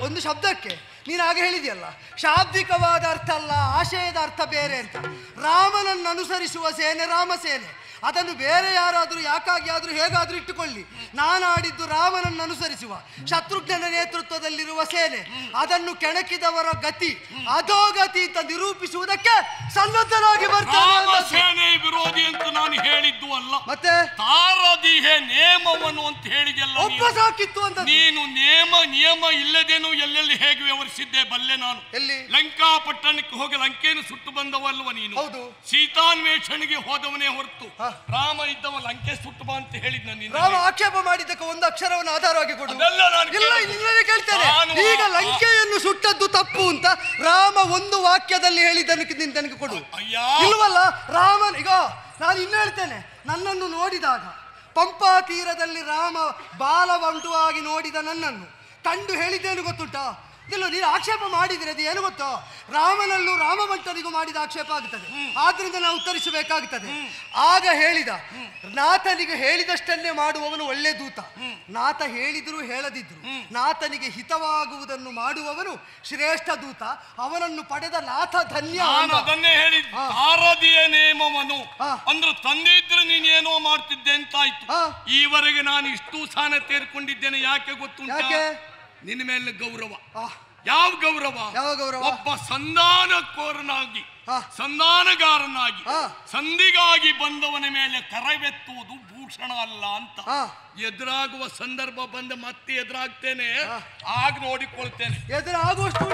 [SPEAKER 2] ಒಂದು ಶಬ್ದಕ್ಕೆ ನೀನು ಹಾಗೆ ಹೇಳಿದೆಯಲ್ಲ, ಶಾಬ್ದಿಕವಾದ ಅರ್ಥ ಅಲ್ಲ, ಆಶಯದ ಅರ್ಥ ಬೇರೆ ಅಂತ. ರಾಮನನ್ನು ಅನುಸರಿಸುವ ಸೇನೆ ರಾಮಸೇನೆ, ಅದನ್ನು ಬೇರೆ ಯಾರಾದರೂ ಯಾಕಾಗಿ ಆದರೂ ಹೇಗಾದರೂ ಇಟ್ಟುಕೊಳ್ಳಿ, ನಾನಾಡಿದ್ದು ರಾಮನನ್ನು ಅನುಸರಿಸುವ ಶತ್ರುಘ್ನನ ನೇತೃತ್ವದಲ್ಲಿರುವ ಸೇನೆ. ಅದನ್ನು ಕೆಣಕಿದವರ ಗತಿ ಅಧೋಗತಿ ಅಂತ ನಿರೂಪಿಸುವುದಕ್ಕೆ ಸನ್ನದ್ಧರಾಗಿ
[SPEAKER 3] ಸೇನೆ ವಿರೋಧಿ ಅಂತ ನಾನು ಹೇಳಿದ್ದು ಅಲ್ಲ.
[SPEAKER 2] ಮತ್ತೆ
[SPEAKER 3] ತಾರದಿಹೆ ನೇಮವನ್ನು ಅಂತ ಹೇಳಿದೆಲ್ಲ,
[SPEAKER 2] ಒಬ್ಬ ಸಾಕಿತ್ತು ಅಂತ.
[SPEAKER 3] ನೀನು ನಿಯಮ ಇಲ್ಲದೇನು ಎಲ್ಲೆಲ್ಲಿ ಹೇಗೆ ವ್ಯವಹರಿಸಿದ್ದೆ ಬಲ್ಲೆ ನಾನು.
[SPEAKER 2] ಎಲ್ಲಿ?
[SPEAKER 3] ಲಂಕಾ ಪಟ್ಟಣಕ್ಕೆ ಹೋಗಿ ಲಂಕೆಯನ್ನು ಸುಟ್ಟು ಬಂದವಲ್ವ ನೀನು?
[SPEAKER 2] ಹೌದು.
[SPEAKER 3] ಸೀತಾನ್ವೇಷಣೆಗೆ ಹೋದವನೇ ಹೊರತು ರಾಮ ಇದ್ದವ ಲಂಕೆ ಸುಟ್ಟು ಬಾ ಅಂತ ಹೇಳಿದ್ನ ನೀನು.
[SPEAKER 2] ರಾಮ ಆಕ್ಷೇಪ ಮಾಡಿದ್ದಕ್ಕೆ ಒಂದು ಅಕ್ಷರವನ್ನು ಆಧಾರವಾಗಿ ಕೊಡು. ಕೇಳ್ತೇನೆ, ಈಗ ಲಂಕೆಯನ್ನು ಸುಟ್ಟದ್ದು ತಪ್ಪು ಅಂತ ರಾಮ ಒಂದು ವಾಕ್ಯದಲ್ಲಿ ಹೇಳಿದ್ದನ್ನು ನನಗೆ ಕೊಡು. ಇಲ್ವಲ್ಲ ರಾಮನ್. ಈಗ ನಾನು ಇನ್ನು ಹೇಳ್ತೇನೆ, ನನ್ನನ್ನು ನೋಡಿದಾಗ ಪಂಪಾ ತೀರದಲ್ಲಿ ರಾಮ ಬಾಲವಂಟುವಾಗಿ ನೋಡಿದ ನನ್ನನ್ನು ಕಂಡು ಹೇಳಿದ್ದೇನು ಗೊತ್ತುಂಟಾ? ಇಲ್ಲ, ನೀನು ಆಕ್ಷೇಪ ಮಾಡಿದ್ರೆ ಅದು ಏನು ಗೊತ್ತೋ, ರಾಮನಲ್ಲೂ ರಾಮವಂತನಿಗೂ ಮಾಡಿದ ಆಕ್ಷೇಪ ಆಗುತ್ತದೆ. ಆದ್ರಿಂದ ನಾವು ಉತ್ತರಿಸಬೇಕಾಗುತ್ತದೆ. ಆಗ ಹೇಳಿದ, ನಾಥನಿಗೆ ಹೇಳಿದಷ್ಟನ್ನೇ ಮಾಡುವವನು ಒಳ್ಳೆ ದೂತ. ನಾಥ ಹೇಳಿದ್ರು ಹೇಳದಿದ್ರು ನಾಥನಿಗೆ ಹಿತವಾಗುವುದನ್ನು ಮಾಡುವವನು ಶ್ರೇಷ್ಠ ದೂತ. ಅವನನ್ನು ಪಡೆದ ನಾಥ ಧನ್ಯ.
[SPEAKER 3] ಅದನ್ನೇ ಹೇಳಿದ ತಾರದಿಯ ನೇಮವನು ಅಂದ್ರೆ ತಂದೆ ಇದ್ರೆ ನೀನೇನೋ ಮಾಡ್ತಿದ್ದೆ ಅಂತಾಯ್ತು. ಈವರೆಗೆ ನಾನು ಇಷ್ಟು ಸ್ಥಾನ ತೇರ್ಕೊಂಡಿದ್ದೇನೆ. ಯಾಕೆ ಗೊತ್ತುಂಟಾ? ನಿನ್ನ ಮೇಲೆ ಗೌರವ. ಯಾವ ಗೌರವ? ಒಬ್ಬ ಸಂಧಾನಕೋರನಾಗಿ, ಸಂಧಾನಗಾರನಾಗಿ, ಸಂಧಿಗಾಗಿ ಬಂದವನ ಮೇಲೆ ಕರವೆತ್ತುವುದು ಭೂಷಣ ಅಲ್ಲ ಅಂತ. ಎದುರಾಗುವ ಸಂದರ್ಭ ಬಂದ ಮತ್ತೆ ಎದುರಾಗ್ತೇನೆ, ಆಗ ನೋಡಿಕೊಳ್ತೇನೆ.
[SPEAKER 2] ಎದುರಾಗುವಷ್ಟು